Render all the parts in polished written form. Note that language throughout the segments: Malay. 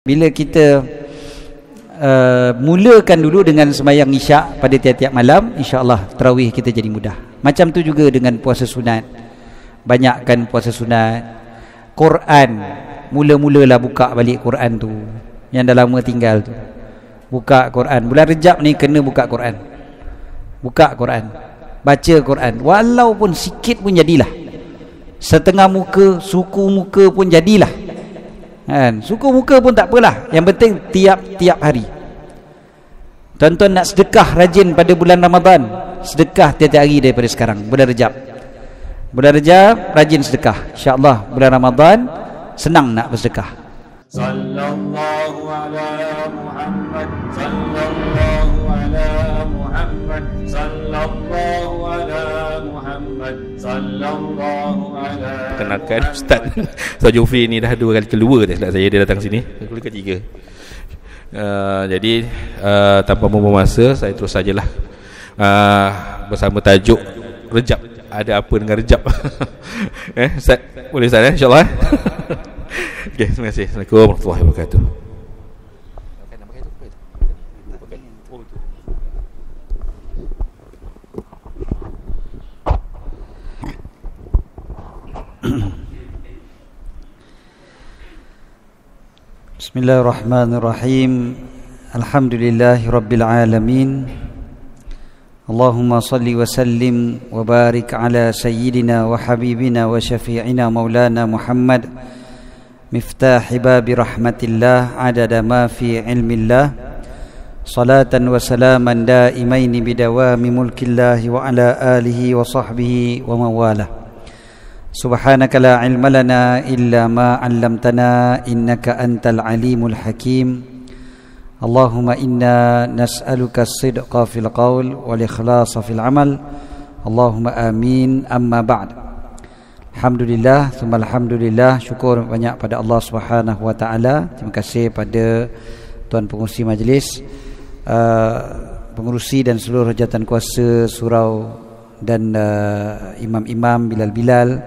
Bila kita mulakan dulu dengan sembahyang isyak pada tiap-tiap malam, insya-Allah tarawih kita jadi mudah. Macam tu juga dengan puasa sunat. Banyakkan puasa sunat. Quran, mula-mulalah buka balik Quran tu yang dah lama tinggal tu. Buka Quran. Bulan Rejab ni kena buka Quran. Buka Quran. Baca Quran. Walaupun sikit pun jadilah. Setengah muka, suku muka pun jadilah. Kan? Suku muka pun tak apalah. Yang penting tiap-tiap hari. Tuan-tuan nak sedekah rajin pada bulan Ramadan, sedekah tiap-tiap hari daripada sekarang. Bulan Rejab. Bulan Rejab rajin sedekah. InsyaAllah bulan Ramadan senang nak bersedekah. Sallallahu ala Muhammad, sallallahu ala Muhammad, sallallahu ala Muhammad, sallallahu ala. Kenalkan Ustaz Jufri ni dah 2 kali keluar dah saya dia datang sini. Kali ketiga. Jadi tanpa membuang masa, saya terus sajalah bersama tajuk Rejab. Ada apa dengan Rejab? Ustaz, boleh Ustaz insya-Allah. Okey, terima kasih. Assalamualaikum warahmatullahi wabarakatuh. Bismillahirrahmanirrahim. Alhamdulillahirabbil alamin. Allahumma salli wa sallim wa barik ala sayyidina wa habibina wa syafi'ina maulana Muhammad miftah babi rahmatillah adada ma fi ilmillah, salatan wa salaman daimaini bidawami mulkillah wa ala alihi wa sahbihi wa mawalah. Subhanaka la ilma lana illa ma 'allamtana innaka antal alimul hakim. Allahumma inna nas'aluka as-sidqa fil qaul wal ikhlasa fil amal. Allahumma amin. Amma ba'd. Alhamdulillah, thumma alhamdulillah, syukur banyak pada Allah Subhanahu wa taala. Terima kasih pada tuan pengurusi majlis, pengurusi dan seluruh jawatan kuasa surau dan imam-imam, bilal-bilal,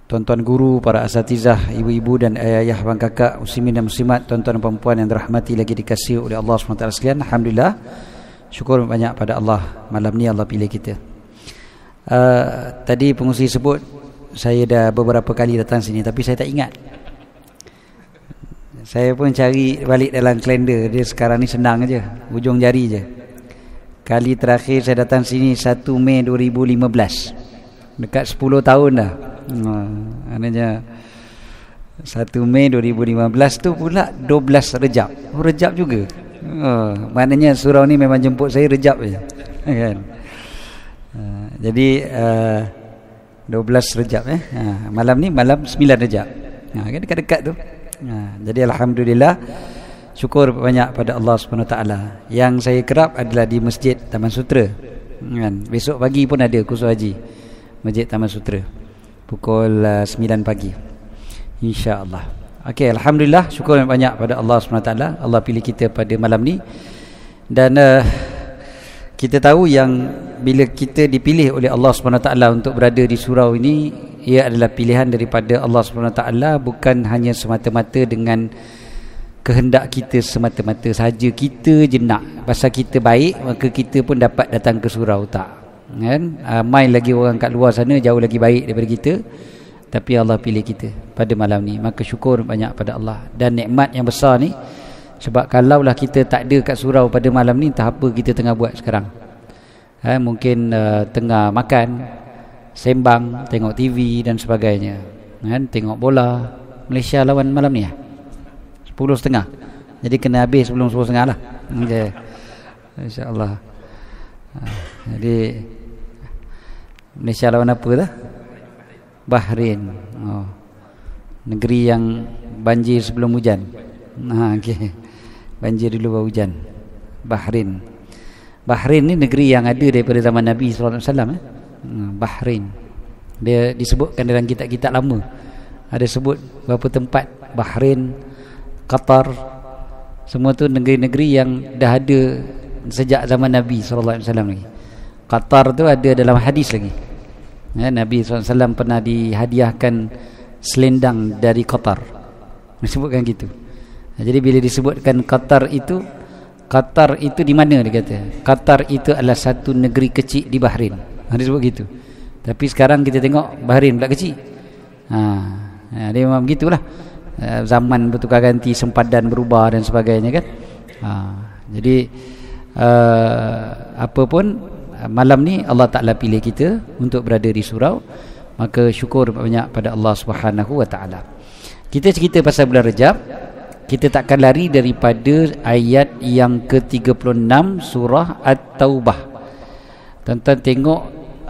tuan-tuan guru, para asatizah, ibu-ibu dan ayah-ayah, abang kakak, muslimin dan muslimat, tuan-tuan dan puan-puan yang dirahmati lagi dikasihi oleh Allah SWT sekalian. Alhamdulillah, syukur banyak pada Allah. Malam ni Allah pilih kita. Tadi pengurusi sebut saya dah beberapa kali datang sini, tapi saya tak ingat. Saya pun cari balik dalam kalender. Dia sekarang ni senang je, hujung jari je. Kali terakhir saya datang sini 1 Mei 2015. Dekat 10 tahun dah. Maknanya 1 Mei 2015 tu pula 12 Rejab. Rejab juga. Maknanya surau ni memang jemput saya Rejab je. Kan? Jadi 12 Rejab malam ni malam 9 Rejab. Kan dekat-dekat tu. Jadi alhamdulillah, syukur banyak pada Allah SWT. Yang saya kerap adalah di Masjid Taman Sutera. Kan? Besok pagi pun ada kursus haji Masjid Taman Sutera pukul 9 pagi, insya-Allah. Okey, alhamdulillah, syukur banyak pada Allah SWT. Allah pilih kita pada malam ni. Dan kita tahu yang bila kita dipilih oleh Allah SWT untuk berada di surau ini, ia adalah pilihan daripada Allah SWT, bukan hanya semata-mata dengan kehendak kita semata-mata saja. Kita je nak, pasal kita baik maka kita pun dapat datang ke surau, tak kan? Main lagi orang kat luar sana jauh lagi baik daripada kita, tapi Allah pilih kita pada malam ni, maka syukur banyak pada Allah. Dan nikmat yang besar ni, sebab kalaulah kita tak ada kat surau pada malam ni, entah apa kita tengah buat sekarang. Mungkin tengah makan, sembang, tengok TV dan sebagainya, kan? Tengok bola Malaysia lawan malam ni 10.30. Jadi kena habis sebelum 10.30 lah. Okay. InsyaAllah. Jadi Malaysia lawan apa dah? Bahrain. Negeri yang banjir sebelum hujan. Okay. Banjir dulu baru hujan. Bahrain. Bahrain ni negeri yang ada daripada zaman Nabi SAW. Bahrain. Dia disebutkan dalam kitab-kitab lama. Ada sebut beberapa tempat. Bahrain, Qatar, semua tu negeri-negeri yang dah ada sejak zaman Nabi SAW lagi. Qatar tu ada dalam hadis lagi. Nabi SAW pernah dihadiahkan selendang dari Qatar. disebutkan gitu. Jadi bila disebutkan Qatar itu di mana dia kata? Qatar itu adalah satu negeri kecil di Bahrain. Dia sebut gitu. Tapi sekarang kita tengok Bahrain pula kecil. Dia memang begitulah. Zaman bertukar ganti, sempadan berubah dan sebagainya kan. Jadi apa pun malam ni Allah Ta'ala pilih kita untuk berada di surau, maka syukur banyak pada Allah Subhanahu wa Ta'ala. Kita cerita pasal bulan Rejab, kita takkan lari daripada ayat yang ke-36 surah At-Taubah. Tuan-tuan tengok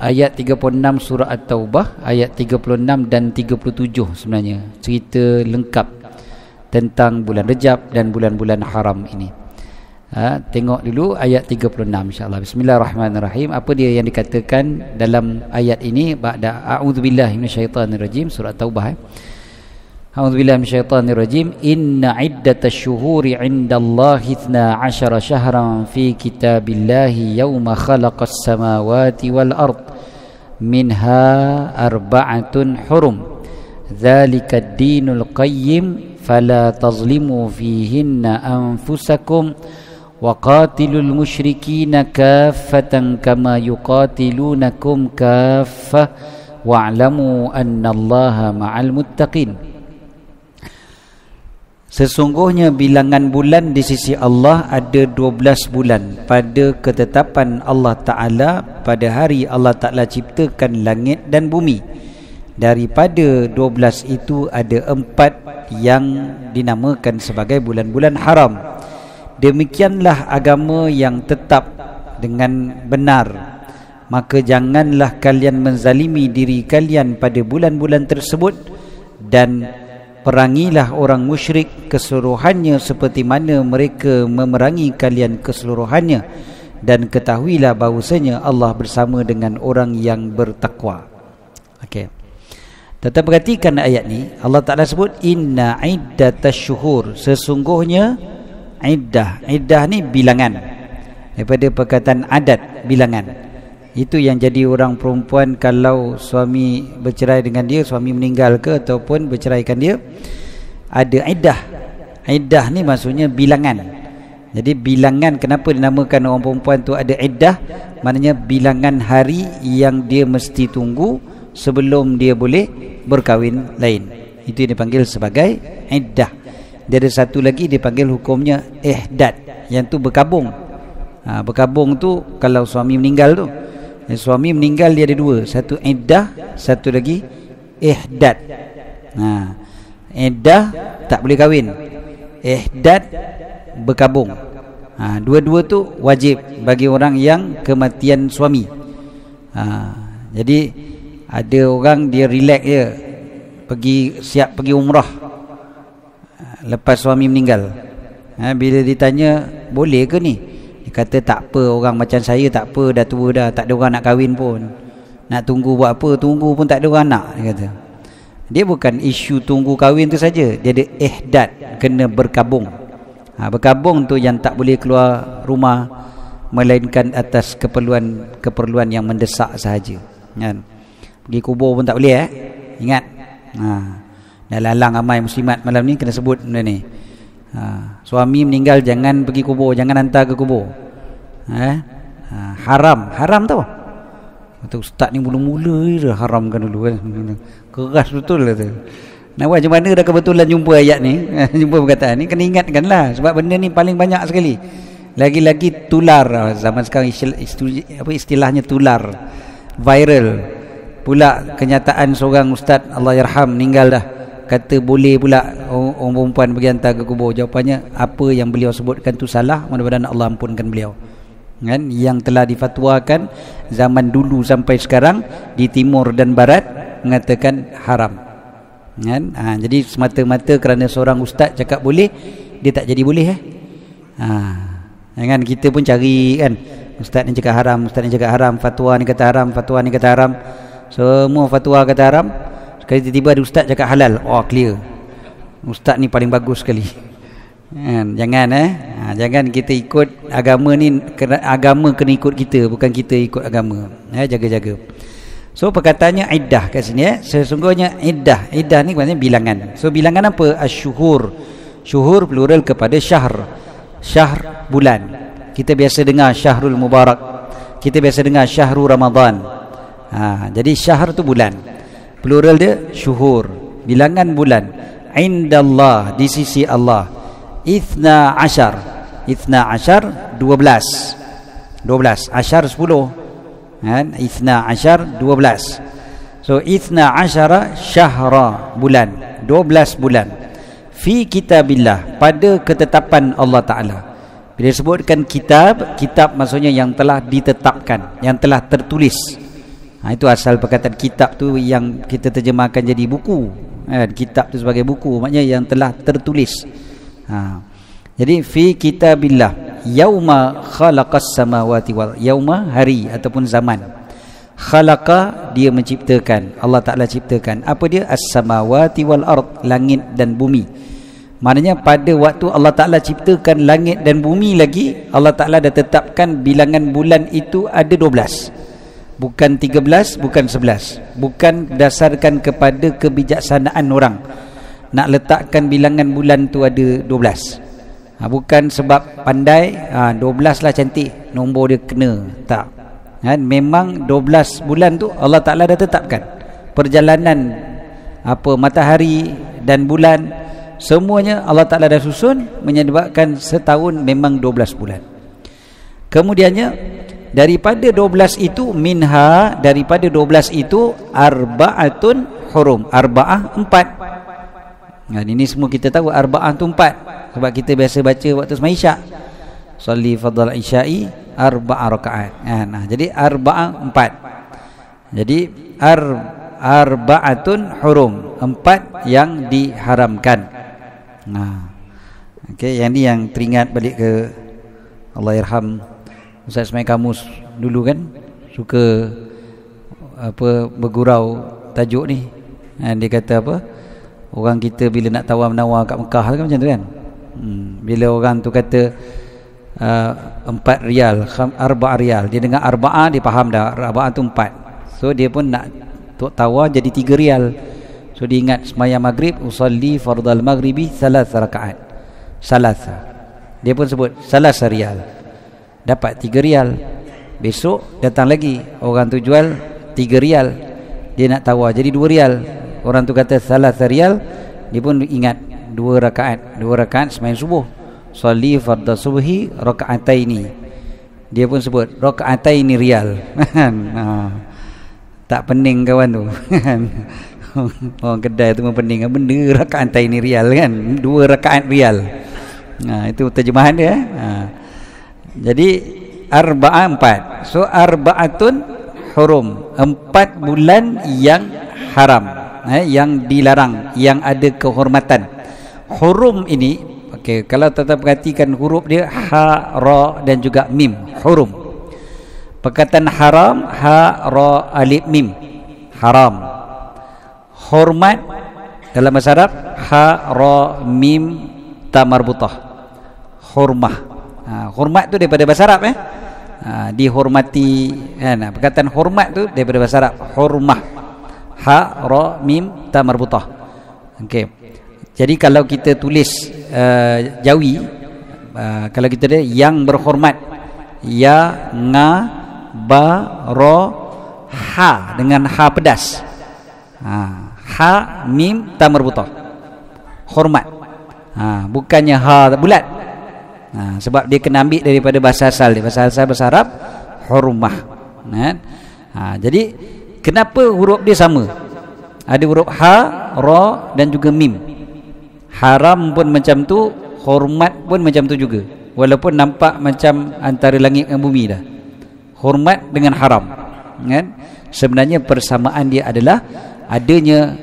ayat 36 surah At-Taubah, ayat 36 dan 37 sebenarnya cerita lengkap tentang bulan Rejab dan bulan-bulan haram ini. Tengok dulu ayat 36 insya-Allah. Bismillahirrahmanirrahim. Apa dia yang dikatakan dalam ayat ini? Ba'da a'udzubillahi minasyaitonirrajim, surah Taubah. A'udzubillahi minasyaitonirrajim. Inna iddatash syuhuri 'indallahi 12 syahran fi kitabillahi yawma khalaqas samawati wal ard minha arba'atun hurum dzalika ad-dinul qayyim fala tazlimu fihinna anfusakum wa qatilul musyrikina kaffatan kama yuqatilunakum kaffah wa'lamu annallaha ma'al muttaqin. Sesungguhnya bilangan bulan di sisi Allah ada 12 bulan pada ketetapan Allah Ta'ala pada hari Allah Ta'ala ciptakan langit dan bumi. Daripada 12 itu ada 4 yang dinamakan sebagai bulan-bulan haram. Demikianlah agama yang tetap dengan benar. Maka janganlah kalian menzalimi diri kalian pada bulan-bulan tersebut, dan perangilah orang musyrik keseluruhannya seperti mana mereka memerangi kalian keseluruhannya, dan ketahuilah bahawasanya Allah bersama dengan orang yang bertakwa. Okey. Tetap perhatikan ayat ni, Allah Ta'ala sebut inna iddatash syuhur, sesungguhnya iddah ni bilangan, daripada perkataan adat, bilangan. Itu yang jadi orang perempuan kalau suami bercerai dengan dia, suami meninggal ke ataupun berceraikan dia, ada iddah. Iddah ni maksudnya bilangan. Jadi bilangan, kenapa dinamakan orang perempuan tu ada iddah? Maknanya bilangan hari yang dia mesti tunggu sebelum dia boleh berkahwin lain. Itu yang dipanggil sebagai iddah. Dia ada satu lagi dipanggil hukumnya ihdad, yang tu berkabung. Berkabung tu kalau suami meninggal tu, suami meninggal dia ada dua, satu iddah, satu lagi ihdad. Iddah tak boleh kahwin, ihdad berkabung. Dua-dua tu wajib bagi orang yang kematian suami. Jadi ada orang dia relax je, siap pergi umrah lepas suami meninggal. Bila ditanya boleh ke ni, dia kata tak apa, orang macam saya tak apa, dah tua dah, tak ada orang nak kahwin pun, nak tunggu buat apa, tunggu pun tak ada orang nak. Dia kata dia bukan isu tunggu kahwin tu saja, dia ada ihdad, kena berkabung. Berkabung tu yang tak boleh keluar rumah melainkan atas keperluan yang mendesak sahaja kan. Pergi kubur pun tak boleh ingat. Dan lalang ramai muslimat malam ni kena sebut benda ni. Suami meninggal jangan pergi kubur, jangan hantar ke kubur. Haram tau. Kata ustaz ni mula-mula je haramkan dulu kan. Keras betul lah tu. Nak buat macam mana dah kebetulan jumpa ayat ni, jumpa perkataan ni, kena ingatkanlah, sebab benda ni paling banyak sekali. Lagi-lagi tular zaman sekarang, istilahnya tular, viral. Pula kenyataan seorang ustaz Allahyarham meninggal dah, kata boleh pula orang perempuan pergi hantar ke kubur. Jawapannya, apa yang beliau sebutkan tu salah, mudah-mudahan Allah ampunkan beliau kan. Yang telah difatwakan zaman dulu sampai sekarang di timur dan barat mengatakan haram kan. Jadi semata-mata kerana seorang ustaz cakap boleh, dia tak jadi boleh kan. Kita pun cari kan, ustaz ni cakap haram, ustaz ni cakap haram, fatwa ni kata haram, fatwa ni kata haram, semua fatwa kata haram. Sekali tiba-tiba ada ustaz cakap halal, clear, ustaz ni paling bagus sekali kan. Jangan jangan kita ikut agama ni, agama kena ikut kita, bukan kita ikut agama. Jaga-jaga. So perkataannya iddah kat sini sesungguhnya iddah ni maknanya bilangan. So bilangan apa? Asyuhur. Syuhur plural kepada syahr. Syahr bulan. Kita biasa dengar Syahrul Mubarak, kita biasa dengar Syahrul Ramadan. Jadi syahr tu bulan, plural dia syuhur, bilangan bulan. Indallah, di sisi Allah. Ithna ashar, 12, ashar 10 kan? Ithna ashar 12. So ithna ashara syahra, bulan, 12 bulan. Fi kitabillah, pada ketetapan Allah Ta'ala. Bila disebutkan kitab, kitab maksudnya yang telah ditetapkan, yang telah tertulis. Itu asal perkataan kitab tu yang kita terjemahkan jadi buku. Kitab tu sebagai buku, maknanya yang telah tertulis. Jadi fi kitabillah, yauma khalaqas samawati wal, yauma hari ataupun zaman. Khalaqa, dia menciptakan, Allah Ta'ala ciptakan. Apa dia? As-samawati wal ard, langit dan bumi. Maknanya pada waktu Allah Ta'ala ciptakan langit dan bumi lagi, Allah Ta'ala dah tetapkan bilangan bulan itu ada 12. Bukan 13, bukan 11. Bukan berdasarkan kepada kebijaksanaan orang nak letakkan bilangan bulan tu ada 12. Bukan sebab pandai 12 lah cantik, nombor dia kena. Tak. Memang 12 bulan tu Allah Ta'ala dah tetapkan. Perjalanan matahari dan bulan, semuanya Allah Ta'ala dah susun, menyebabkan setahun memang 12 bulan. Kemudiannya daripada 12 itu, minha, daripada 12 itu, arba'atun hurum, arba'ah 4. Ini semua kita tahu arba'ah tu 4, sebab kita biasa baca waktu sembahyang isyak. Sholli fardhal isya'i arba'a rakaat. Jadi arba'ah 4. Jadi arba'atun hurum, 4 yang diharamkan. Okey, yang ni yang teringat balik ke Allahyarham Ustaz Ismail Kamus dulu kan, suka bergurau tajuk ni. Dia kata orang kita bila nak tawar-menawar kat Mekah kan macam tu kan. Bila orang tu kata 4 rial, 4 rial, dia dengar arba'ah, dia faham dah arba'ah tu 4. So dia pun nak tawar jadi 3 rial. So dia ingat sembahyang maghrib, usalli fardal maghribi 3 rakaat. 3. Dia pun sebut 3 rial. Dapat 3 rial. Besok datang lagi, orang tu jual 3 rial. Dia nak tawar jadi 2 rial. Orang tu kata 3 rial. Dia pun ingat 2 rakaat. 2 rakaat sembahyang subuh. Sholli fardal subhi rakaataini. Dia pun sebut rakaataini rial. Tak pening kawan tu. Orang kedai tu pening, benda rakaat ini rial kan, 2 rakaat rial. Itu terjemahan dia. Jadi arba'ah 4. So arba'atun hurum, 4 bulan yang haram, yang dilarang, yang ada kehormatan. Hurum ini, okey, kalau tetap perhatikan huruf dia ha, ra dan juga mim, hurum. Perkataan haram, ha, ra, alif, mim, haram. Hormat dalam bahasa Arab, ha, ra, mim, ta marbutah, hormah. Hormat tu daripada bahasa Arab dihormati kan. Perkataan hormat tu daripada bahasa Arab, hormah, ha, ra, mim, ta marbutah. Okey. Jadi kalau kita tulis Jawi, kalau kita ada yang berhormat, ya, nga, ba, ra, ha dengan ha pedas. Ha, mim, ta marbutah, hormat. Bukannya ha bulat. Sebab dia kena ambil daripada bahasa asal dia. Bahasa asal bahasa Arab hurmah. Jadi kenapa huruf dia sama? Ada huruf ha, ra dan juga mim. Haram pun macam tu, hormat pun macam tu juga. Walaupun nampak macam antara langit dan bumi dah. Hormat dengan haram, kan? Sebenarnya persamaan dia adalah adanya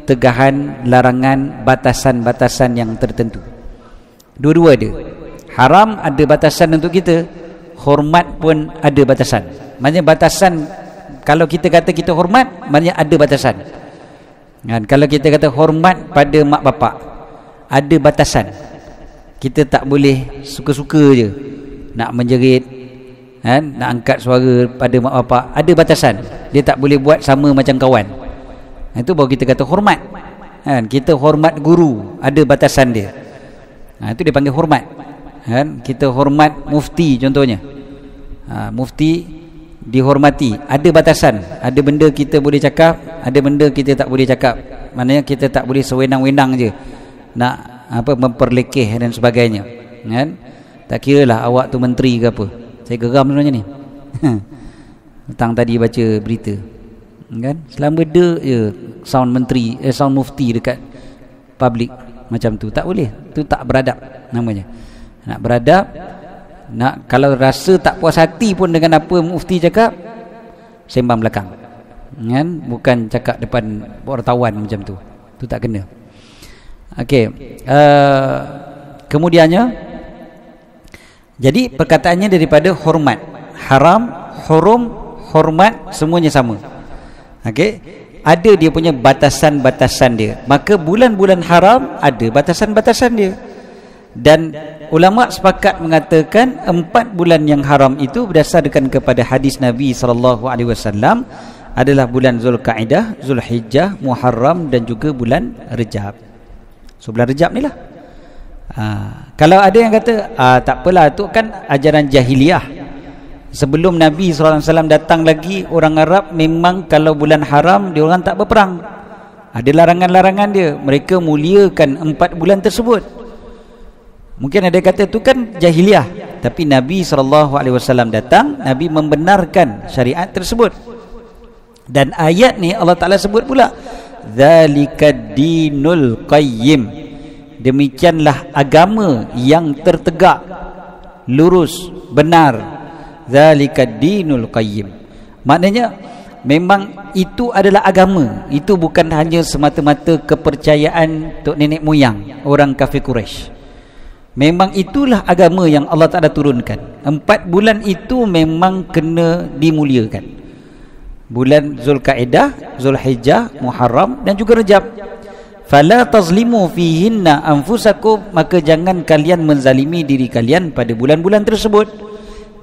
tegahan, larangan, batasan-batasan yang tertentu. Dua-dua ada. Haram ada batasan untuk kita, hormat pun ada batasan. Maksudnya batasan, kalau kita kata kita hormat, maksudnya ada batasan. Kan? Kalau kita kata hormat pada mak bapak, ada batasan. Kita tak boleh suka-suka je nak menjerit, kan, nak angkat suara pada mak bapak, ada batasan. Dia tak boleh buat sama macam kawan. Itu baru kita kata hormat, kan. Kita hormat guru, ada batasan dia. Itu dia panggil hormat, kan. Kita hormat mufti contohnya. Mufti dihormati, ada batasan. Ada benda kita boleh cakap, ada benda kita tak boleh cakap. Maknanya kita tak boleh sewenang-wenang je nak memperlekeh dan sebagainya, kan. Tak kira lah awak tu menteri ke apa. Saya geram sebenarnya ni. Petang tadi baca berita, kan. Selama dia je sound menteri, sound mufti dekat public macam tu, tak boleh. Tu tak beradab namanya. Nak beradab, nak kalau rasa tak puas hati pun dengan apa mufti cakap, sembang belakang, kan. Bukan cakap depan wartawan macam tu. Tu tak kena. Okey. Kemudiannya, jadi perkataannya daripada hormat, haram, hurum, hormat, semuanya sama. Okey, ada dia punya batasan-batasan dia. Maka bulan-bulan haram ada batasan-batasan dia. Dan ulama sepakat mengatakan 4 bulan yang haram itu berdasarkan kepada hadis Nabi SAW adalah bulan Zulkaidah, Zulhijjah, Muharram dan juga bulan Rejab. So bulan Rejab ni lah. Kalau ada yang kata tak apalah, tu kan ajaran jahiliah. Sebelum Nabi SAW datang lagi, orang Arab memang kalau bulan haram dia orang tak berperang. Ada larangan-larangan dia. Mereka muliakan 4 bulan tersebut. Mungkin ada kata tu kan jahiliah, tapi Nabi SAW datang, Nabi membenarkan syariat tersebut. Dan ayat ni Allah Ta'ala sebut pula, Zalikad dinul qayyim, demikianlah agama yang tertegak, lurus, benar. Zalikad dinul qayyim, maknanya memang itu adalah agama. Itu bukan hanya semata-mata kepercayaan tok nenek moyang orang kafir Quraisy. Memang itulah agama yang Allah Ta'ala turunkan. 4 bulan itu memang kena dimuliakan. Bulan Zulkaidah, Zulhijjah, Muharram dan juga Rejab. Fala tazlimu fihinna anfusakum, maka jangan kalian menzalimi diri kalian pada bulan-bulan tersebut.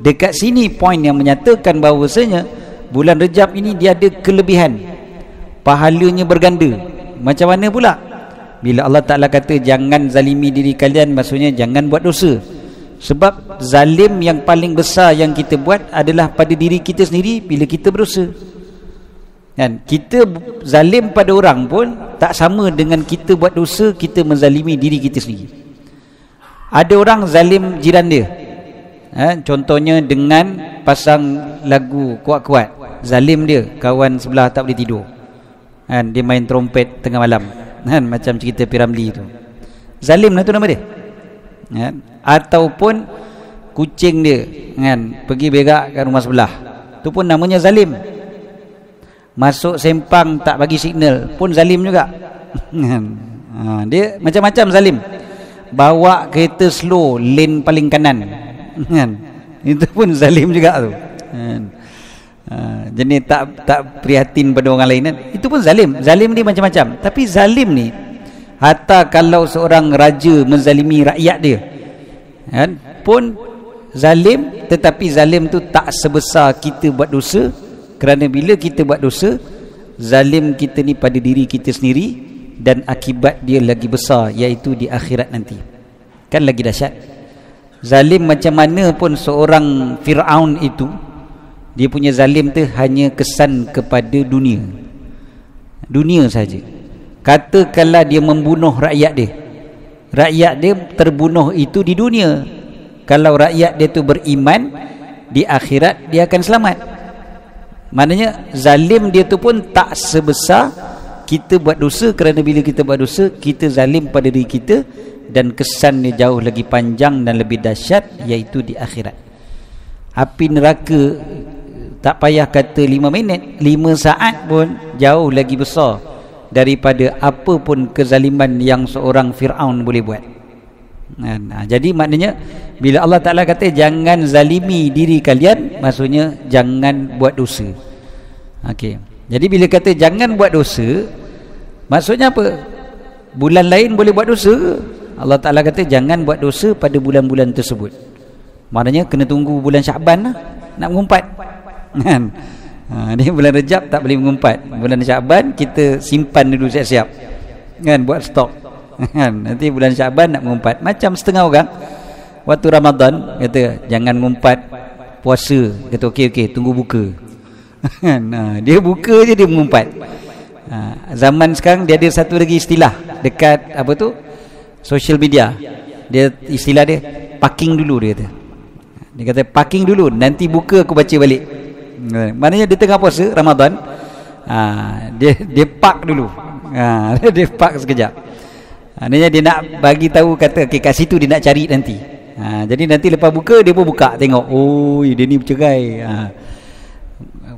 Dekat sini poin yang menyatakan bahawasanya bulan Rejab ini dia ada kelebihan, pahalanya berganda. Macam mana pula? Bila Allah Ta'ala kata jangan zalimi diri kalian, maksudnya jangan buat dosa. Sebab zalim yang paling besar yang kita buat adalah pada diri kita sendiri bila kita berdosa, kan. Kita zalim pada orang pun tak sama dengan kita buat dosa, kita menzalimi diri kita sendiri. Ada orang zalim jiran dia, contohnya dengan pasang lagu kuat-kuat. Zalim dia, kawan sebelah tak boleh tidur, kan. Dia main trompet tengah malam, kan, macam cerita Piramli tu. Zalim lah tu nama dia, kan. Ataupun kucing dia, kan, pergi berak kat rumah sebelah, tu pun namanya zalim. Masuk sempang tak bagi signal pun zalim juga. Dia macam-macam zalim. Bawa kereta slow lane paling kanan, kan, itu pun zalim juga tu, kan. Jenis tak prihatin pada orang lain, kan. Itu pun zalim. Zalim ni macam-macam. Tapi zalim ni, hatta kalau seorang raja menzalimi rakyat dia, kan, pun zalim. Tetapi zalim tu tak sebesar kita buat dosa. Kerana bila kita buat dosa, zalim kita ni pada diri kita sendiri, dan akibat dia lagi besar, iaitu di akhirat nanti. Kan lagi dahsyat. Zalim macam mana pun seorang Fir'aun itu, dia punya zalim tu hanya kesan kepada dunia. Dunia saja. Katakanlah dia membunuh rakyat dia, rakyat dia terbunuh itu di dunia. Kalau rakyat dia tu beriman, di akhirat dia akan selamat. Maknanya zalim dia tu pun tak sebesar kita buat dosa. Kerana bila kita buat dosa, kita zalim pada diri kita, dan kesannya jauh lagi panjang dan lebih dahsyat, iaitu di akhirat. Api neraka tak payah kata 5 minit, 5 saat pun jauh lagi besar daripada apa pun kezaliman yang seorang Fir'aun boleh buat. Jadi maknanya bila Allah Ta'ala kata jangan zalimi diri kalian, maksudnya jangan buat dosa. Okey. Jadi bila kata jangan buat dosa, maksudnya apa? Bulan lain boleh buat dosa. Allah Ta'ala kata jangan buat dosa pada bulan-bulan tersebut. Maknanya kena tunggu bulan Syaban lah. nak mengumpat. Kan? Ni bulan Rejab tak boleh mengumpat. Bulan Syaban kita simpan dulu siap-siap. Kan, buat stok. Kan? Nanti bulan Syaban nak mengumpat. Macam setengah orang waktu Ramadan kata jangan mengumpat puasa. Kata okey tunggu buka. Dia buka je dia mengumpat. Zaman sekarang dia ada satu lagi istilah dekat apa tu, social media. Dia istilah dia parking dulu, dia kata. Dia kata parking dulu, nanti buka aku baca balik. Maknanya dia tengah puasa Ramadan, dia park dulu. Dia park sekejap. Maknanya dia nak bagi tahu, kata okey kat situ dia nak cari nanti. Jadi nanti lepas buka dia pun buka tengok, oh dia ni bercerai.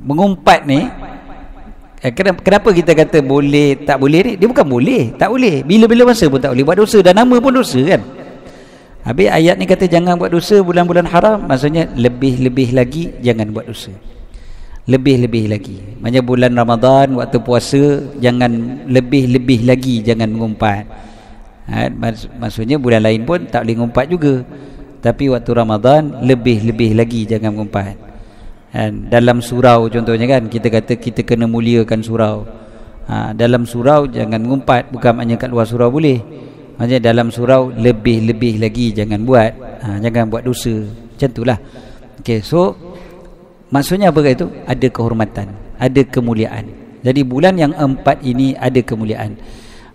Mengumpat ni, kenapa kita kata boleh tak boleh ni? Dia bukan boleh, tak boleh. Bila-bila masa pun tak boleh buat dosa, dan nama pun dosa kan. Habis ayat ni kata jangan buat dosa bulan-bulan haram, maksudnya lebih-lebih lagi jangan buat dosa. Lebih-lebih lagi. Maksudnya bulan Ramadan waktu puasa jangan lebih-lebih lagi jangan mengumpat. Maksudnya bulan lain pun tak boleh mengumpat juga. Tapi waktu Ramadan lebih-lebih lagi jangan mengumpat. Dalam surau contohnya kan, kita kata kita kena muliakan surau. Dalam surau jangan mengumpat, bukan maknanya kat luar surau boleh. Maksudnya dalam surau lebih-lebih lagi jangan buat. Jangan buat dosa. Macam itulah. Okay, so maksudnya apa itu? Ada kehormatan, ada kemuliaan. Jadi bulan yang 4 ini ada kemuliaan.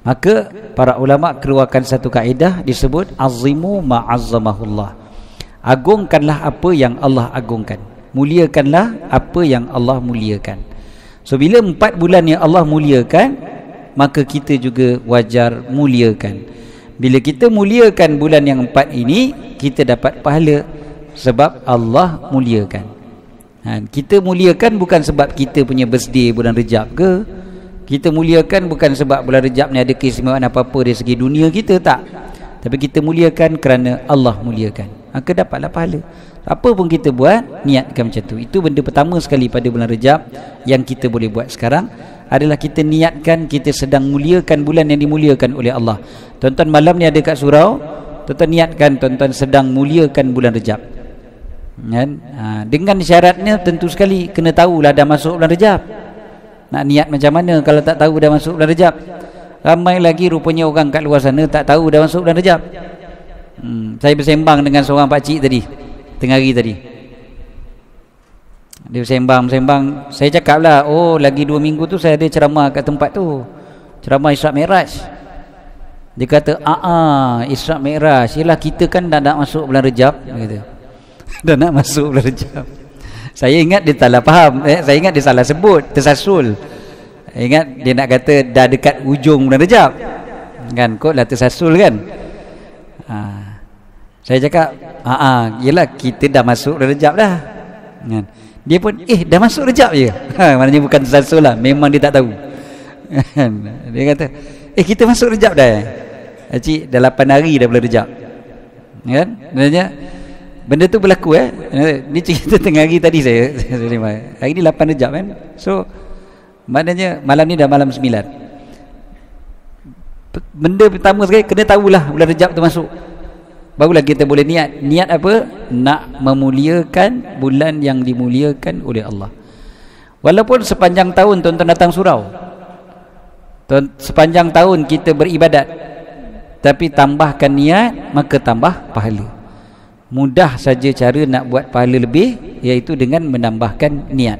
Maka para ulama keluarkan satu kaedah disebut azimu ma'azzamahullah. Agungkanlah apa yang Allah agungkan, muliakanlah apa yang Allah muliakan. So bila 4 bulan yang Allah muliakan, maka kita juga wajar muliakan. Bila kita muliakan bulan yang 4 ini, kita dapat pahala sebab Allah muliakan. Kita muliakan bukan sebab kita punya birthday bulan Rejab ke. Kita muliakan bukan sebab bulan Rejab ni ada keistimewaan apa-apa dari segi dunia kita, tak. Tapi kita muliakan kerana Allah muliakan, maka dapatlah pahala. Apa pun kita buat, niatkan macam tu. Itu benda pertama sekali pada bulan Rejab yang kita boleh buat sekarang, adalah kita niatkan kita sedang muliakan bulan yang dimuliakan oleh Allah. Tuan-tuan malam ni ada kat surau, tuan-tuan niatkan tuan-tuan sedang muliakan bulan Rejab. Kan? Dengan syaratnya tentu sekali kena tahulah dah masuk bulan Rejab. Nak niat macam mana kalau tak tahu dah masuk bulan Rejab? Ramai lagi rupanya orang kat luar sana tak tahu dah masuk bulan Rejab. Saya bersembang dengan seorang pakcik tadi, tengah hari tadi. Dia bersembang. Saya cakap lah, oh lagi 2 minggu tu saya ada ceramah kat tempat tu, ceramah Isra' Mi'raj. Dia kata, Isra' Mi'raj, yelah kita kan dah nak masuk bulan Rejab. Dia kata, dah nak masuk bulan Rejab. Saya ingat dia salah faham, saya ingat dia salah sebut, tersasul. Ingat dia nak kata dah dekat ujung bulan Rejab kan, kot lah tersasul kan. Saya cakap, yelah kita dah masuk bulan Rejab dah kan. Dia pun, dah masuk Rejab je. Maknanya bukan tersasul lah, memang dia tak tahu. Dia kata, kita masuk Rejab dah. Cik, dah 8 hari dah bulan Rejab kan. Maknanya benda tu berlaku ni cerita tengah hari tadi saya hari ni 8 Rejab kan. So maknanya malam ni dah malam 9. Benda pertama sekali kena tahulah bulan Rejab tu masuk, barulah kita boleh niat. Niat apa? Nak memuliakan bulan yang dimuliakan oleh Allah. Walaupun sepanjang tahun tuan-tuan datang surau, sepanjang tahun kita beribadat, tapi tambahkan niat, maka tambah pahala. Mudah saja cara nak buat pahala lebih, iaitu dengan menambahkan niat.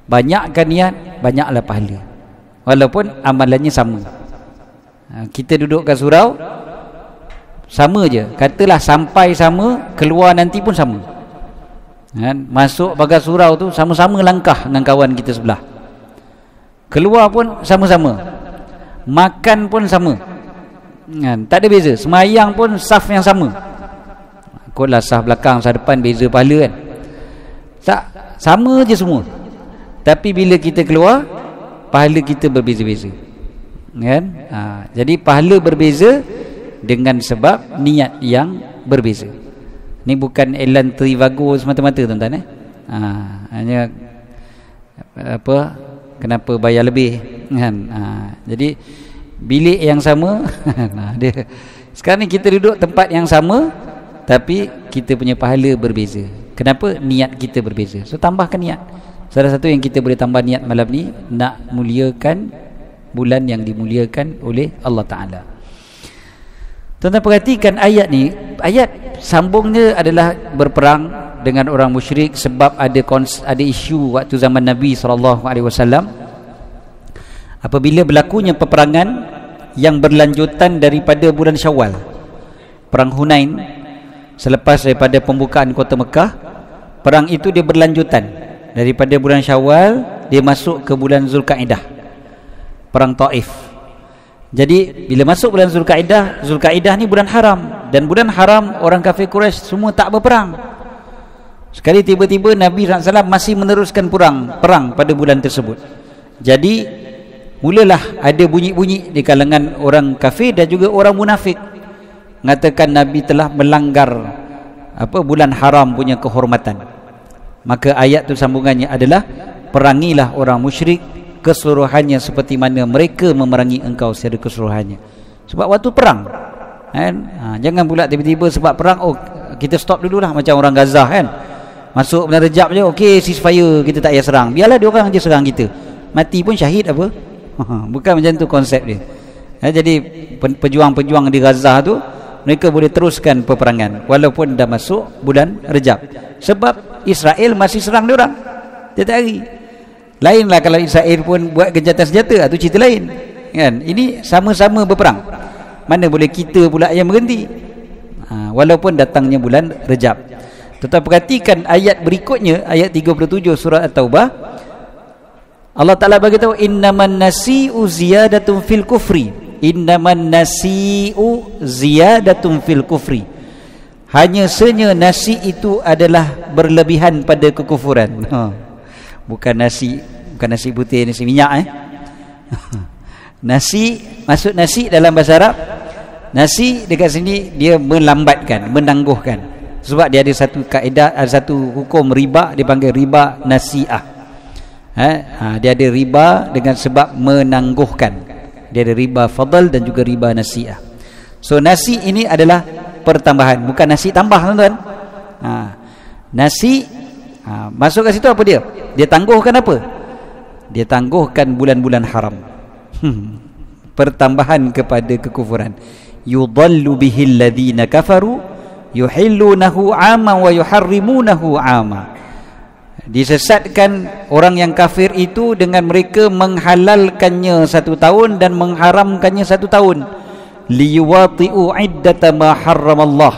Banyakkan niat, banyaklah pahala, walaupun amalannya sama. Kita duduk kat surau sama je, katalah sampai sama, keluar nanti pun sama kan? Masuk pagar surau tu sama-sama langkah dengan kawan kita sebelah, keluar pun sama-sama, makan pun sama kan? Tak ada beza. Semayang pun saf yang sama, kotlah saf belakang saf depan beza pahala kan? Tak, sama je semua. Tapi bila kita keluar, pahala kita berbeza-beza kan? Jadi pahala berbeza dengan sebab niat yang berbeza. Ni bukan elan Trivago semata-mata tuan-tuan hanya apa, kenapa bayar lebih kan? Jadi bilik yang sama dia. Sekarang ni kita duduk tempat yang sama, tapi kita punya pahala berbeza. Kenapa? Niat kita berbeza. So tambahkan niat. Salah satu yang kita boleh tambah niat malam ni, nak muliakan bulan yang dimuliakan oleh Allah Ta'ala. Tuan-tuan perhatikan ayat ni. Ayat sambungnya adalah berperang dengan orang musyrik sebab ada isu waktu zaman Nabi SAW. Apabila berlakunya peperangan yang berlanjutan daripada bulan Syawal, perang Hunain, selepas daripada pembukaan kota Mekah, perang itu dia berlanjutan daripada bulan Syawal, dia masuk ke bulan Zulkaidah, perang Taif. Jadi bila masuk bulan Zulkaidah ni bulan haram, dan bulan haram orang kafir Quraisy semua tak berperang. Sekali tiba-tiba Nabi SAW masih meneruskan perang pada bulan tersebut. Jadi mulalah ada bunyi-bunyi di kalangan orang kafir dan juga orang munafik, mengatakan Nabi telah melanggar bulan haram punya kehormatan. Maka ayat tu sambungannya adalah, perangilah orang musyrik keseluruhannya seperti mana mereka memerangi engkau secara keseluruhannya. Sebab waktu perang kan, jangan pula tiba-tiba sebab perang kita stop dululah, macam orang Gaza kan, masuk bulan Rejab je okey ceasefire, kita tak payah serang, biarlah dia orang je serang kita, mati pun syahid apa. Bukan macam tu konsep dia. Jadi pejuang-pejuang di Gaza tu mereka boleh teruskan peperangan walaupun dah masuk bulan Rejab, sebab Israel masih serang dia orang tiap hari. Lainlah kalau Israel pun buat gencatan senjata, itu cerita lain kan. Ini sama-sama berperang, mana boleh kita pula yang berhenti walaupun datangnya bulan Rejab. Tetapi perhatikan ayat berikutnya, ayat 37 surah At-Taubah. Allah Ta'ala beritahu, innaman nasi'u ziyadatun fil kufri. Innaman nasi'u ziyadatun fil kufri. Hanya saja nasi itu adalah berlebihan pada kekufuran. Bukan nasi putih, nasi minyak Nasi, maksud nasi dalam bahasa Arab, nasi dekat sini dia melambatkan, menangguhkan. Sebab dia ada satu kaedah, ada satu hukum riba, dipanggil riba nasi'ah. Dia ada riba dengan sebab menangguhkan. Dia ada riba fadl dan juga riba nasi'ah. So nasi ini adalah pertambahan, bukan nasi tambah, tuan-tuan. Nasi masuk ke situ apa dia? Dia tangguhkan apa? Dia tangguhkan bulan-bulan haram. Pertambahan kepada kekufuran. Yudallu bihil ladhina kafaru yuhillunahu 'aman wa yuharrimunahu 'ama. Disesatkan orang yang kafir itu dengan mereka menghalalkannya 1 tahun dan mengharamkannya 1 tahun. Liwati'u 'iddata ma harramallah,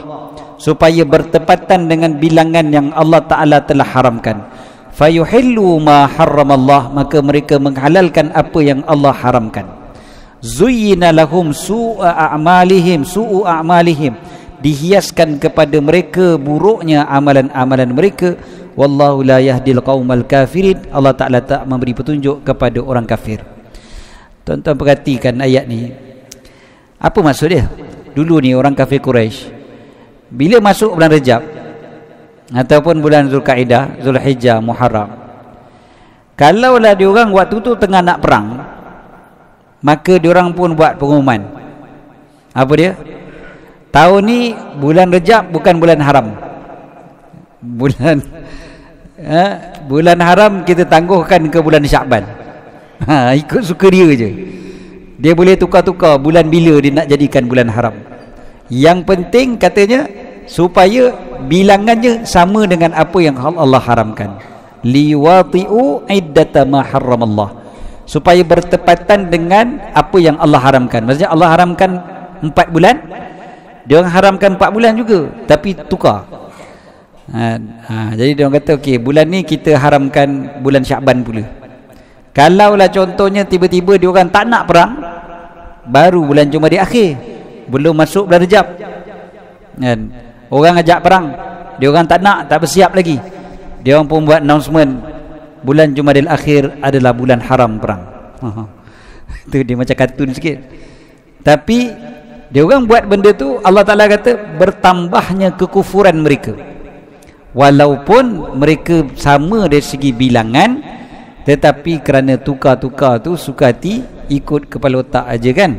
supaya bertepatan dengan bilangan yang Allah Ta'ala telah haramkan. Fayuhillu ma harramallah, maka mereka menghalalkan apa yang Allah haramkan. Zuyyina lahum su'u a'malihim, dihiaskan kepada mereka buruknya amalan-amalan mereka. Wallahu la yahdil qaumal kafirin, Allah Ta'ala tak memberi petunjuk kepada orang kafir. Tuan-tuan perhatikan ayat ni, apa maksud dia? Dulu ni orang kafir Quraisy, bila masuk bulan Rejab ataupun bulan Zulkaidah, Zulhijjah, Muharram, kalaulah diorang waktu tu tengah nak perang, maka diorang pun buat pengumuman. Apa dia? Tahun ni bulan Rejab bukan bulan haram. Bulan haram kita tangguhkan ke bulan Syakban. Ikut suka dia je. Dia boleh tukar-tukar bulan bila dia nak jadikan bulan haram. Yang penting katanya supaya bilangannya sama dengan apa yang Allah haramkan. Liwati'u 'iddata ma harramallah, supaya bertepatan dengan apa yang Allah haramkan. Maksudnya Allah haramkan 4 bulan, dia orang haramkan 4 bulan juga, tapi tukar. Jadi dia orang kata okey, bulan ni kita haramkan bulan Syakban pula. Kalaulah contohnya tiba-tiba dia orang tak nak perang, baru bulan Jumadil Akhir, belum masuk bulan Rejab kan, orang ajak perang, dia orang tak nak, tak bersiap lagi, dia orang pun buat announcement bulan Jumadil Akhir adalah bulan haram perang. Itu dia macam kartun sikit, tapi dia orang buat benda tu. Allah Ta'ala kata bertambahnya kekufuran mereka, walaupun mereka sama dari segi bilangan, tetapi kerana tukar-tukar tu suka hati ikut kepala otak aja kan,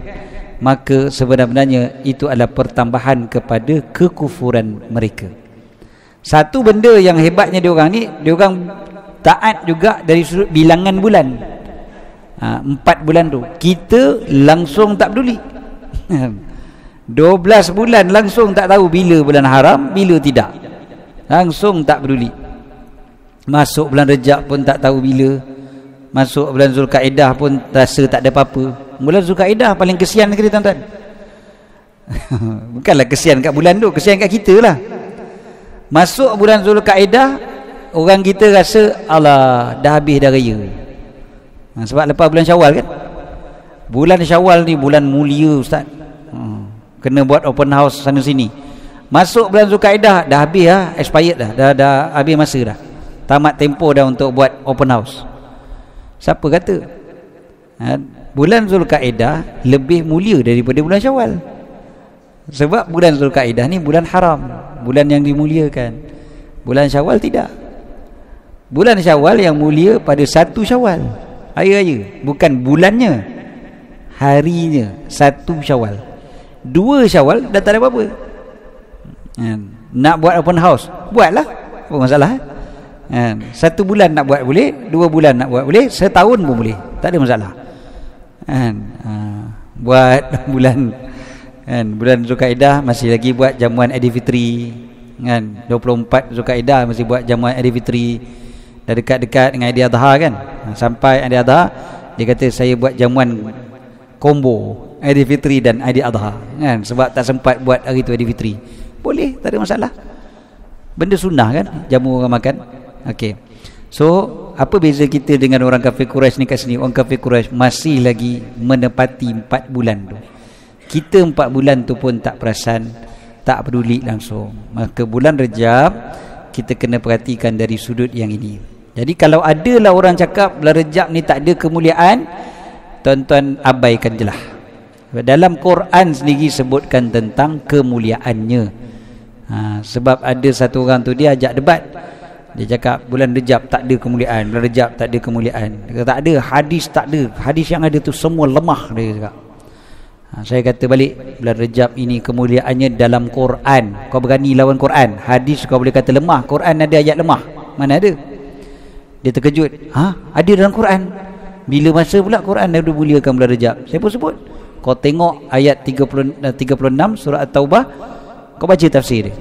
maka sebenarnya itu adalah pertambahan kepada kekufuran mereka. Satu benda yang hebatnya diorang ni, diorang taat juga dari sudut bilangan bulan. 4 bulan tu kita langsung tak peduli. 12 bulan langsung tak tahu bila bulan haram, bila tidak, langsung tak peduli. Masuk bulan Rejab pun tak tahu bila, masuk bulan Zulkaidah pun rasa tak ada apa-apa. Bulan Zulkaidah paling kesian sekali tuan-tuan. Bukanlah kesian kat bulan tu, kesian kat kita lah. Masuk bulan Zulkaidah, orang kita rasa alah dah habis dah raya. Sebab lepas bulan Syawal kan, bulan Syawal ni bulan mulia ustaz. Kena buat open house sana sini. Masuk bulan Zulkaidah dah habis lah, expired dah habis masa dah, tamat tempoh dah untuk buat open house. Siapa kata? Bulan Zulkaidah lebih mulia daripada bulan Syawal. Sebab bulan Zulkaidah ni bulan haram, bulan yang dimuliakan. Bulan Syawal tidak. Bulan Syawal yang mulia pada 1 Syawal, hari raya, bukan bulannya, harinya. 1 Syawal, 2 Syawal dah tak ada apa-apa. Nak buat open house, buatlah, apa masalah? 1 bulan nak buat boleh, 2 bulan nak buat boleh, setahun pun boleh, tak ada masalah. Buat bulan Zulkaidah masih lagi buat jamuan Aidilfitri kan, 24 Zulkaidah masih buat jamuan Aidilfitri. Dah dekat-dekat dengan Aidiladha kan, sampai Aidiladha dia kata saya buat jamuan combo Aidilfitri dan Aidiladha kan, sebab tak sempat buat hari tu Aidilfitri. Boleh, tak ada masalah, benda sunnah kan, jamu orang makan. Okey, so apa beza kita dengan orang kafir Quraisy ni kat sini? Orang kafir Quraisy masih lagi menepati 4 bulan tu. Kita 4 bulan tu pun tak perasan, tak peduli langsung. Maka bulan Rejab kita kena perhatikan dari sudut yang ini. Jadi kalau adalah orang cakap bulan Rejab ni tak ada kemuliaan, tuan-tuan abaikan je lah. Dalam Quran sendiri sebutkan tentang kemuliaannya. Sebab ada satu orang tu dia ajak debat, dia cakap bulan Rejab tak ada kemuliaan, bulan Rejab tak ada kemuliaan. Dia kata tak ada, hadis tak ada, hadis yang ada tu semua lemah, dia cakap. Saya kata balik, bulan Rejab ini kemuliaannya dalam Quran. Kau berani lawan Quran? Hadis kau boleh kata lemah, Quran ada ayat lemah? Mana ada? Dia terkejut. Ada dalam Quran. Bila masa pula Quran dah muliakan bulan Rejab? Saya pun sebut. Kau tengok ayat 36 surah At-Taubah, kau baca tafsir dia.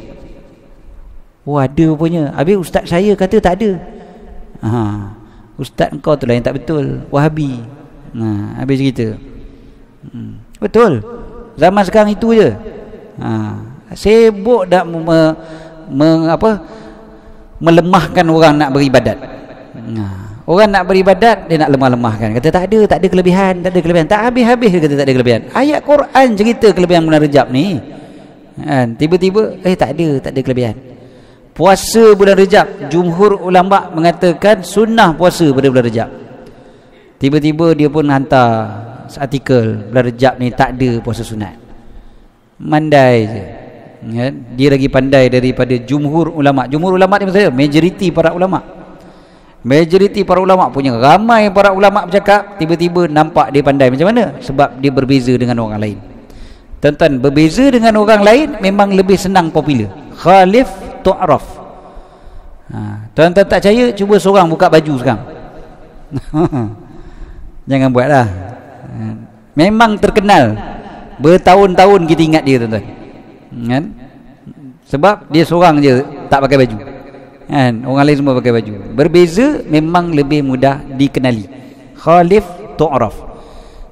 Oh ada punya. Habis ustaz saya kata tak ada. Ustaz kau tu lah yang tak betul, Wahabi. Habis cerita. Betul, zaman sekarang itu je. Sibuk dak melemahkan orang nak beribadat. Orang nak beribadat, dia nak lemah-lemahkan. Kata tak ada kelebihan, tak ada kelebihan. Tak habis-habis dia kata tak ada kelebihan. Ayat Quran cerita kelebihan bulan Rejab ni. Tiba-tiba tak ada kelebihan. Puasa bulan Rejab, jumhur ulama mengatakan sunnah puasa pada bulan Rejab. Tiba-tiba dia pun hantar artikel bulan Rejab ni tak ada puasa sunat. Mandai je. Dia lagi pandai daripada jumhur ulama. Jumhur ulama ni maksudnya majoriti para ulama. Majoriti para ulama punya, ramai para ulama bercakap, tiba-tiba nampak dia pandai macam mana? Sebab dia berbeza dengan orang lain. Tuan-tuan, berbeza dengan orang lain memang lebih senang popular. Khalif tu'raf. Tuan-tuan tak percaya, cuba seorang buka baju sekarang. Jangan buatlah. Memang terkenal, bertahun-tahun kita ingat dia tuan-tuan kan? Sebab dia seorang je tak pakai baju kan? Orang lain semua pakai baju. Berbeza memang lebih mudah dikenali. Khalif tu'raf.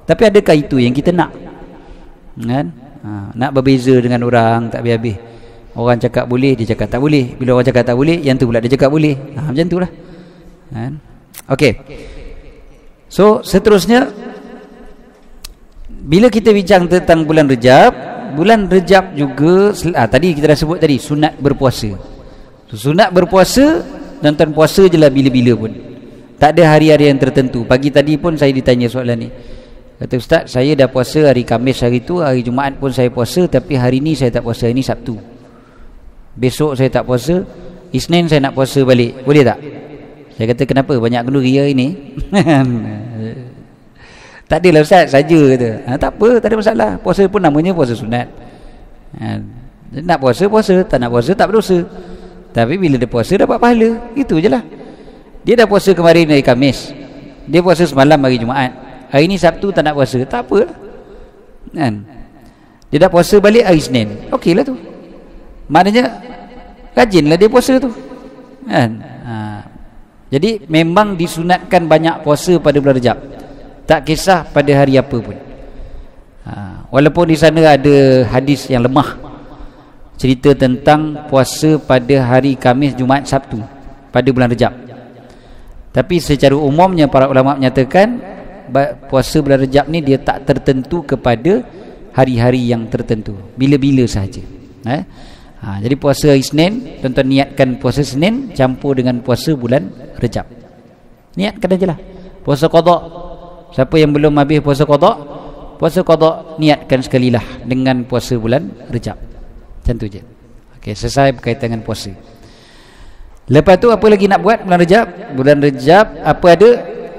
Tapi adakah itu yang kita nak kan? Nak berbeza dengan orang tak habis-habis. Orang cakap boleh, dia cakap tak boleh. Bila orang cakap tak boleh, yang tu pula dia cakap boleh. Macam tu lah kan? Okey, so seterusnya, bila kita bincang tentang bulan Rejab juga tadi kita dah sebut tadi sunat berpuasa. Sunat berpuasa, tuan-tuan puasa je lah bila-bila pun, tak ada hari-hari yang tertentu. Pagi tadi pun saya ditanya soalan ni. Kata ustaz, saya dah puasa hari Khamis hari tu, hari Jumaat pun saya puasa, tapi hari ni saya tak puasa, ini Sabtu. Besok saya tak puasa, Isnin saya nak puasa balik, boleh tak? Saya kata kenapa? Banyak kenduri hari ni. Tak adalah ustaz, saja kata. Tak apa, tak ada masalah. Puasa pun namanya puasa sunat. Nak puasa, puasa. Tak nak puasa, tak berdosa. Tapi bila dia puasa dapat pahala. Itu je lah. Dia dah puasa kemarin hari Khamis, dia puasa semalam hari Jumaat, hari ni Sabtu tak nak puasa, tak apa lah kan? Dia dah puasa balik hari Senin, okey lah tu. Maknanya rajinlah dia puasa tu kan? Jadi memang disunatkan banyak puasa pada bulan Rejab, tak kisah pada hari apa pun. Walaupun di sana ada hadis yang lemah cerita tentang puasa pada hari Khamis, Jumaat, Sabtu pada bulan Rejab. Tapi secara umumnya para ulama menyatakan puasa bulan Rejab ni dia tak tertentu kepada hari-hari yang tertentu, bila-bila sahaja. Jadi puasa hari Senin, tuan-tuan niatkan puasa Senin campur dengan puasa bulan Rejab. Niatkan aja lah. Puasa qada, siapa yang belum habis puasa qada niatkan sekali lah dengan puasa bulan Rejab. Macam tu je. Okey, selesai berkaitan dengan puasa. Lepas tu apa lagi nak buat bulan Rejab? Bulan Rejab apa ada?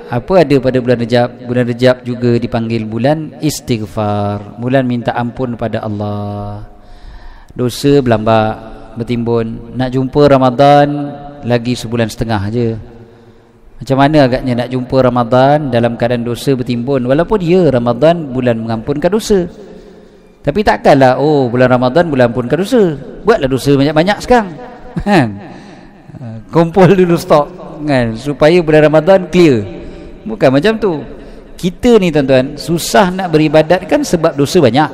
Apa ada pada bulan Rejab? Bulan Rejab juga dipanggil bulan istighfar, bulan minta ampun pada Allah. Dosa berlambak, bertimbun. Nak jumpa Ramadan lagi sebulan setengah je. Macam mana agaknya nak jumpa Ramadan dalam keadaan dosa bertimbun? Walaupun ya Ramadan bulan mengampunkan dosa, tapi takkanlah bulan Ramadan bulan ampunkan dosa. Buatlah dosa banyak-banyak sekarang kan? Kumpul dulu stok kan, supaya bulan Ramadan clear. Bukan macam tu. Kita ni tuan-tuan susah nak beribadat kan sebab dosa banyak.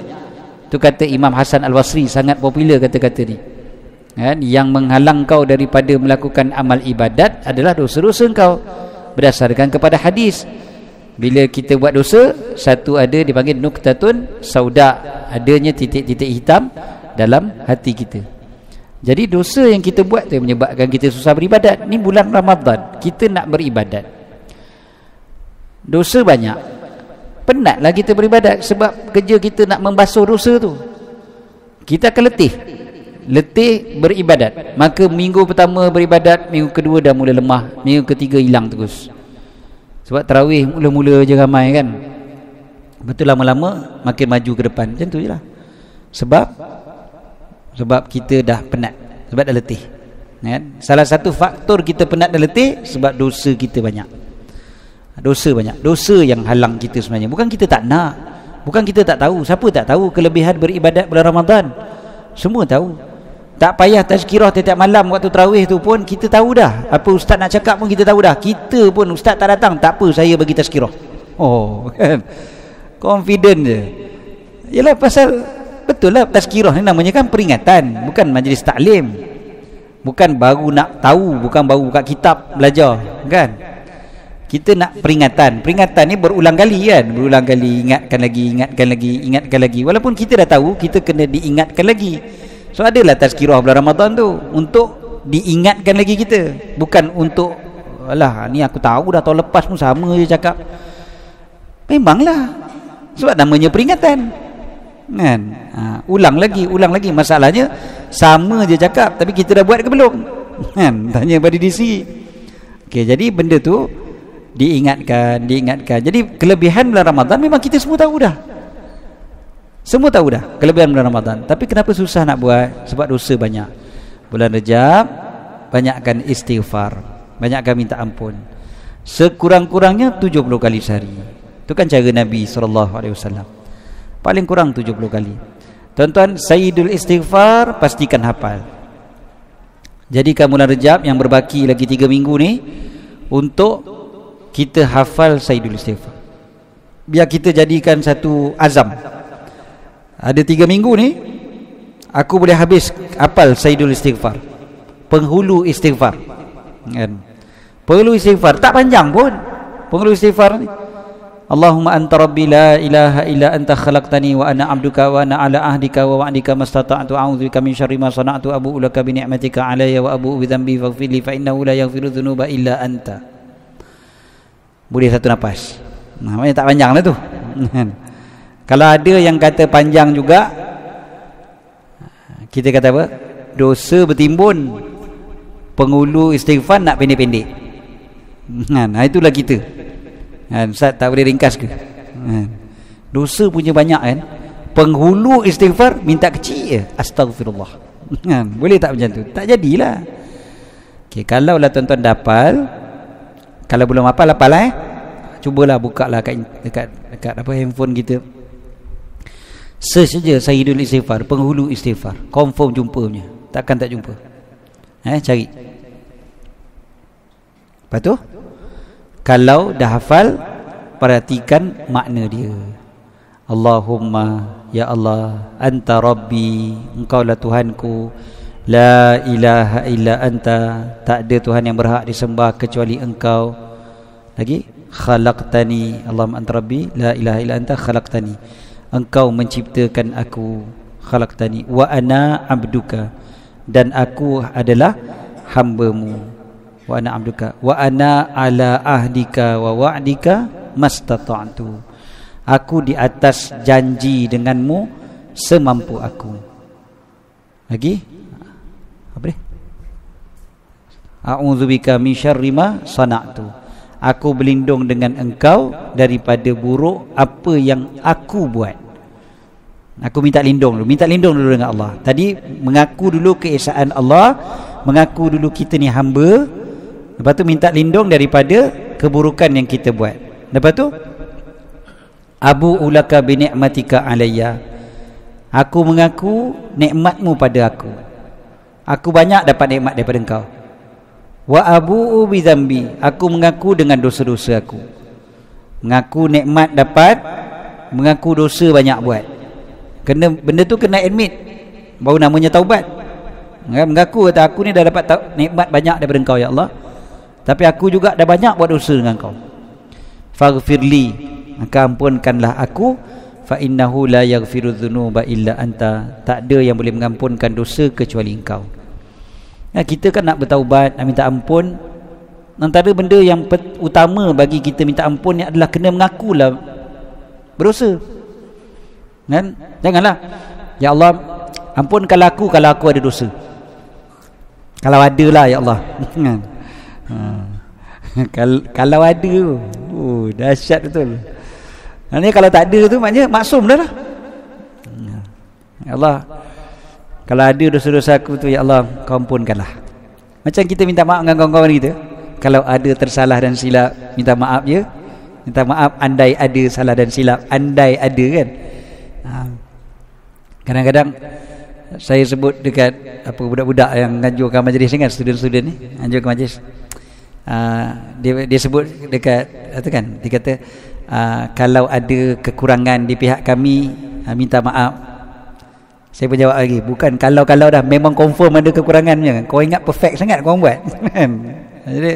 Tu kata Imam Hasan Al-Basri, sangat popular kata-kata ni kan? Yang menghalang kau daripada melakukan amal ibadat adalah dosa-dosa kau, berdasarkan kepada hadis. Bila kita buat dosa, satu ada dipanggil nuktatun sauda, adanya titik-titik hitam dalam hati kita. Jadi dosa yang kita buat tu yang menyebabkan kita susah beribadat. Ni bulan Ramadan kita nak beribadat, dosa banyak, penatlah kita beribadat. Sebab kerja kita nak membasuh dosa tu, kita akan letih beribadat. Maka minggu pertama beribadat, minggu kedua dah mula lemah, minggu ketiga hilang terus. Sebab tarawih mula-mula je ramai kan, betul lama-lama makin maju ke depan. Macam tu je lah. Sebab kita dah penat, sebab dah letih kan? Salah satu faktor kita penat dan letih sebab dosa kita banyak. Dosa yang halang kita sebenarnya. Bukan kita tak nak, bukan kita tak tahu. Siapa tak tahu kelebihan beribadat bulan Ramadan? Semua tahu. Tak payah tazkirah tiap malam waktu tarawih tu pun kita tahu dah. Apa ustaz nak cakap pun kita tahu dah. Kita pun ustaz tak datang, tak apa, saya bagi tazkirah. Kan? Confident je. Yalah, pasal betul lah, tazkirah ni namanya kan peringatan, bukan majlis taklim. Bukan baru nak tahu, bukan baru buka kitab belajar kan. Kita nak peringatan. Peringatan ni berulang kali kan, berulang kali, ingatkan lagi. Walaupun kita dah tahu, kita kena diingatkan lagi. So adalah tazkirah bulan Ramadan tu untuk diingatkan lagi kita, bukan untuk alah ni aku tahu dah tahun lepas pun sama je cakap. Memanglah sebab namanya peringatan kan. Ulang lagi. Masalahnya sama je cakap, tapi kita dah buat ke belum kan? Tanya pada diri. Okey, jadi benda tu diingatkan. Jadi kelebihan bulan Ramadan memang kita semua tahu dah. Kelebihan bulan Ramadan. Tapi kenapa susah nak buat? Sebab dosa banyak. Bulan Rejab banyakkan istighfar, banyakkan minta ampun. Sekurang-kurangnya 70 kali sehari. Itu kan cara Nabi SAW. Paling kurang 70 kali. Tuan-tuan, Sayyidul Istighfar pastikan hafal. Jadi bulan Rejab yang berbaki lagi 3 minggu ni, untuk kita hafal Sayyidul Istighfar. Biar kita jadikan satu azam. Ada 3 minggu ni aku boleh habis hafal Sayyidul Istighfar, penghulu istighfar kan? Penghulu istighfar tak panjang pun. Penghulu istighfar ni, Allahumma anta rabbi la ilaha illa anta khalaqtani wa ana abduka wa ana ala ahdika wa wa'dika mastata'tu a'udzubika min syarri ma sana'tu abu'u laka bi ni'matika alayya wa abu'u bi dhanbi faghfir li fa innahu la yaghfiru dhunuba illa anta. Boleh satu nafas. Namanya tak panjang lah tu. Kalau ada yang kata panjang juga, kita kata apa? Dosa bertimbun, penghulu istighfar nak pendek-pendek. Itulah kita. Ustaz tak boleh ringkas ke? Dosa punya banyak kan. Penghulu istighfar minta kecil je, astagfirullah. Boleh tak macam tu? Tak jadilah. Okey, kalau lah tuan-tuan dapal, kalau belum hafal cubalah buka lah dekat apa handphone kita. Search saja Sayyidul Istighfar, penghulu istighfar. Confirm jumpanya. Takkan tak jumpa. Cari. Lepas tu, kalau dah hafal, perhatikan makna dia. Allahumma, ya Allah, anta rabbi, engkau lah Tuhanku. La ilaha illa anta, tak ada Tuhan yang berhak disembah kecuali engkau. Lagi, khalaqtani, Allahumma anta rabbi, la ilaha illa anta khalaqtani, engkau menciptakan aku. Khalaqtani wa ana abduka, dan aku adalah hamba-Mu. Wa ana abduka wa ana ala ahdika wa wa'dika mastata'tu, aku di atas janji denganmu semampu aku. Lagi apa dia? A'udzubika min syarri ma sana'tu, aku berlindung dengan engkau daripada buruk apa yang aku buat. Aku minta lindung dulu dengan Allah. Tadi mengaku dulu keesaan Allah, mengaku dulu kita ni hamba, lepas tu minta lindung daripada keburukan yang kita buat. Lepas tu abu ulaka bi ni'matika alayya, aku mengaku nikmatmu pada aku. Aku banyak dapat nikmat daripada engkau. Wa abu'u bi dzambi, aku mengaku dengan dosa-dosa aku. Mengaku nikmat dapat, mengaku dosa banyak buat. Benda tu kena admit, baru namanya taubat. Mengaku kata aku ni dah dapat nikmat banyak daripada engkau ya Allah, tapi aku juga dah banyak buat dosa dengan engkau. Faghfirli, maka ampunkanlah aku. Fa innahu la yaghfiru dzunuba illa anta, tak ada yang boleh mengampunkan dosa kecuali engkau. Kita kan nak bertaubat, nak minta ampun. Antara benda yang utama bagi kita minta ampun ni adalah kena mengakulah berdosa. Kan? Janganlah, ya Allah, ampunkanlah aku kalau aku ada dosa. Kalau ada lah ya Allah. Kalau ada, dahsyat betul. Ini kalau tak ada tu maknanya maksum dah lah. Ya Allah, kalau ada dosa-dosa aku tu ya Allah, kau ampunkanlah. Macam kita minta maaf dengan kawan-kawan kita, kalau ada tersalah dan silap, minta maaf je. Minta maaf andai ada salah dan silap, andai ada kan. Kadang-kadang saya sebut dekat apa budak-budak yang anjurkan majlis kan, student-student ni anjurkan majlis, dia sebut dekat tu kan, dia kata kalau ada kekurangan di pihak kami, minta maaf. Saya pun jawab lagi, bukan kalau dah, memang confirm ada kekurangannya. Kau ingat perfect sangat kau buat. Jadi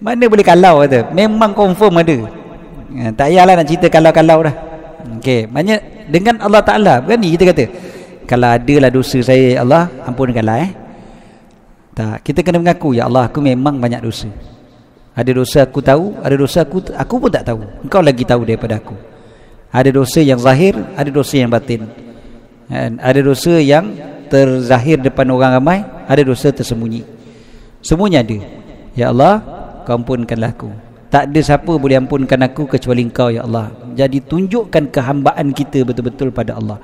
mana boleh kalau kata, memang confirm ada. Tak payahlah nak cerita kalau dah. Okey, maknanya dengan Allah Taala berani kita kata, kalau adalah dosa saya ya Allah, ampunkanlah tak, kita kena mengaku, ya Allah, aku memang banyak dosa. Ada dosa aku tahu, ada dosa aku pun tak tahu. Engkau lagi tahu daripada aku. Ada dosa yang zahir, ada dosa yang batin. Ada dosa yang terzahir depan orang ramai, ada dosa tersembunyi. Semuanya ada. Ya Allah, kau ampunkanlah aku. Tak ada siapa boleh ampunkan aku kecuali engkau ya Allah. Jadi tunjukkan kehambaan kita betul-betul pada Allah.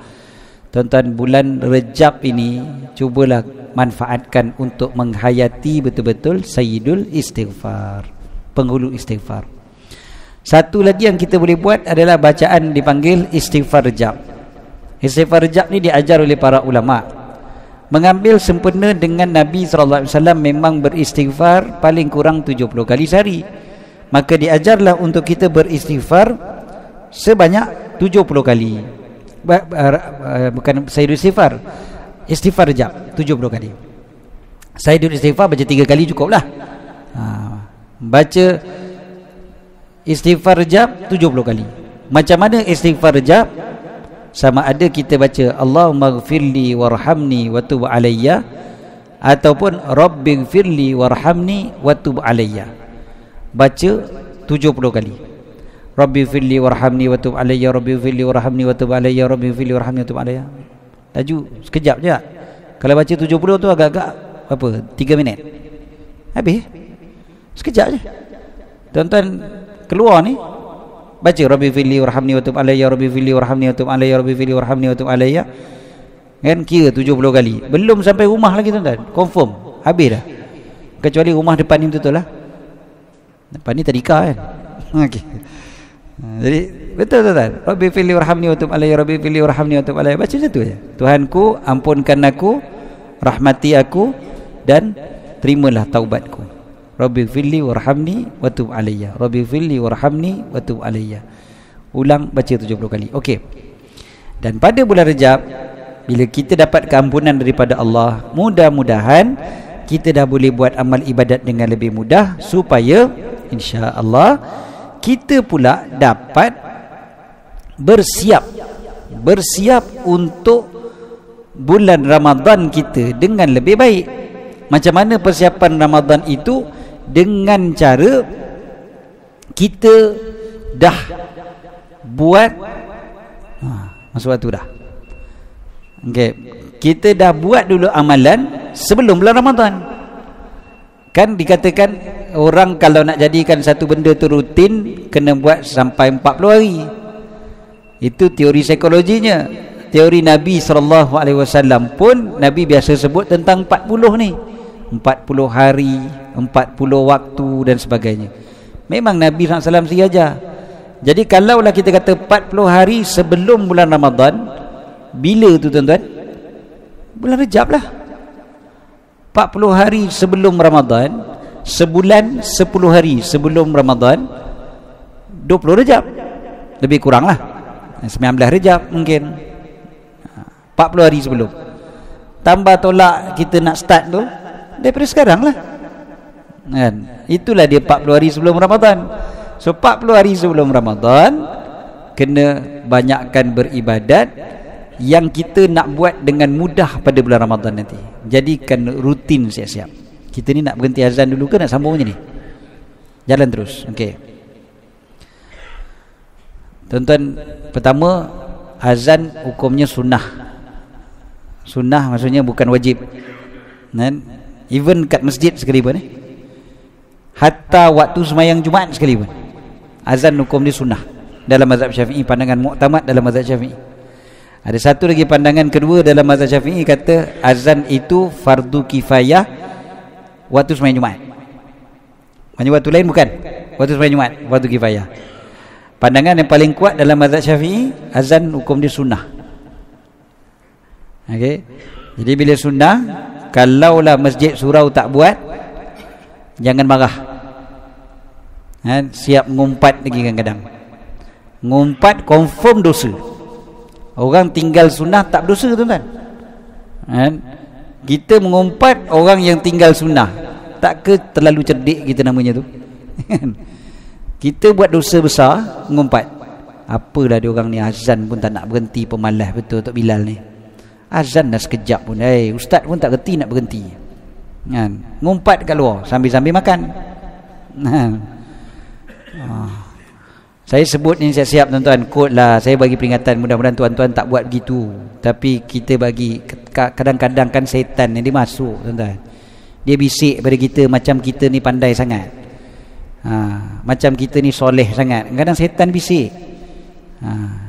Tuan-tuan, bulan Rejab ini cubalah manfaatkan untuk menghayati betul-betul Sayyidul Istighfar, penghulu istighfar. Satu lagi yang kita boleh buat adalah bacaan dipanggil Istighfar Rejab. Istighfar Rejab ni diajar oleh para ulama. Mengambil sempena dengan Nabi SAW memang beristighfar paling kurang 70 kali sehari. Maka diajarlah untuk kita beristighfar sebanyak 70 kali. Bukan Sayyidul Istighfar, Istighfar Rejab 70 kali. Sayyidul Istighfar baca 3 kali cukup lah. Baca Istighfar Rejab 70 kali. Macam mana Istighfar Rejab? Sama ada kita baca Allahumma ghfirli warhamni wa tub alayya, ataupun rabbighfirli warhamni wa tub alayya. Baca 70 kali. Rabbighfirli warhamni wa tub alayya, rabbighfirli warhamni wa tub alayya, rabbighfirli warhamni wa tub alayya. Laju sekejap je. Kalau baca 70 tu agak-agak apa? 3 minit. Habis. Sekejap je. Tuan-tuan keluar ni baca rabbighfirli warhamni wa tub alayya, rabbighfirli warhamni wa tub alayya, rabbighfirli warhamni wa tub alayya. Kan kira 70 kali. Belum sampai rumah lagi tuan-tuan. Confirm habis dah. kecuali rumah depan ni betul lah. Depan ni tadika kan. Okey. Jadi betul tak? Rabbi fili warhamni wa tub alayya, Rabbi fili warhamni wa tub alayya. Baca macam tu je. Tuhanku, ampunkan aku, rahmati aku dan terimalah taubatku. Rabbi fili warhamni wa tub alayya, Rabbi fili warhamni wa tub alayya. Ulang baca 70 kali. Okey. Dan pada bulan Rejab, bila kita dapat keampunan daripada Allah, mudah-mudahan kita dah boleh buat amal ibadat dengan lebih mudah, supaya insya-Allah kita pula dapat bersiap untuk bulan Ramadan kita dengan lebih baik. Macam mana persiapan Ramadan itu? Dengan cara kita dah buat masuk waktu dah. Okey, kita dah buat dulu amalan sebelum bulan Ramadan. Kan dikatakan orang kalau nak jadikan satu benda tu rutin, kena buat sampai 40 hari. Itu teori psikologinya. Teori Nabi SAW pun Nabi biasa sebut tentang 40 ni, 40 hari, 40 waktu dan sebagainya. Memang Nabi SAW saja. Jadi kalaulah kita kata 40 hari sebelum bulan Ramadan, bila tu tuan-tuan? Bulan Rejab lah. 40 hari sebelum Ramadan, sebulan 10 hari sebelum Ramadan, 20 Rejab. Lebih kurang lah 19 Rejab mungkin, 40 hari sebelum. Tambah tolak kita nak start tu daripada sekarang lah kan? Itulah dia 40 hari sebelum Ramadan. So 40 hari sebelum Ramadan kena banyakkan beribadat yang kita nak buat dengan mudah pada bulan Ramadan nanti. Jadikan rutin siap-siap. Kita ni nak berhenti azan dulu ke nak sambung je ni? Jalan terus. Okey. Tuan-tuan, pertama, azan hukumnya sunnah. Sunnah maksudnya bukan wajib. Kan? Even kat masjid sekalipun hatta waktu sembahyang Jumaat sekalipun, azan hukum dia sunnah dalam mazhab Syafi'i, pandangan muktamad dalam mazhab Syafi'i. Ada satu lagi pandangan kedua dalam mazhab Syafi'i, kata azan itu fardu kifayah waktu sembahyang Jumaat. Maksudnya waktu lain bukan, waktu sembahyang Jumaat fardu kifayah. Pandangan yang paling kuat dalam mazhab Syafi'i, azan hukum dia sunnah. Okey. Jadi bila sunnah, kalaulah masjid surau tak buat, jangan marah. Siap ngumpat lagi kadang-kadang. Ngumpat confirm dosa. Orang tinggal sunnah tak berdosa tuan-tuan. Kita mengumpat orang yang tinggal sunnah, tak ke terlalu cerdik kita namanya tu. Kita buat dosa besar mengumpat. Apalah dia orang ni, azan pun tak nak berhenti, pemalas betul Tok Bilal ni. Azan dah sekejap pun, ustaz pun tak reti nak berhenti. Ngumpat kat luar sambil-sambil makan. Saya sebut ni siap-siap tuan-tuan, kod lah. Saya bagi peringatan, mudah-mudahan tuan-tuan tak buat begitu. Tapi kita bagi, kadang-kadang kan setan yang dia masuk tuan-tuan. Dia bisik pada kita macam kita ni pandai sangat, macam kita ni soleh sangat. Kadang setan bisik,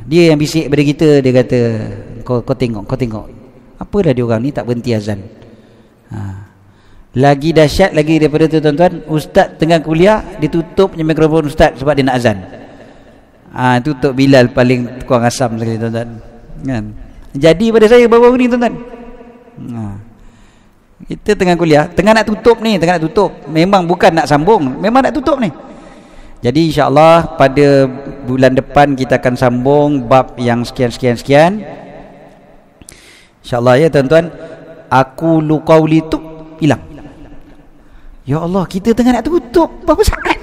dia yang bisik pada kita. Dia kata, kau tengok apalah dia orang ni tak berhenti azan. Lagi dahsyat lagi daripada tu tuan-tuan, ustaz tengah kuliah, dia tutup mikrofon ustaz sebab dia nak azan. Tutup Bilal paling kurang asam sekali tuan-tuan kan? Jadi pada saya baru-baru ni tuan-tuan, kita tengah kuliah, tengah nak tutup, memang bukan nak sambung, memang nak tutup ni. Jadi insya-Allah pada bulan depan kita akan sambung bab yang sekian insya-Allah ya tuan-tuan. Aku luqauli tu hilang. Ya Allah, kita tengah nak tutup, berapa saat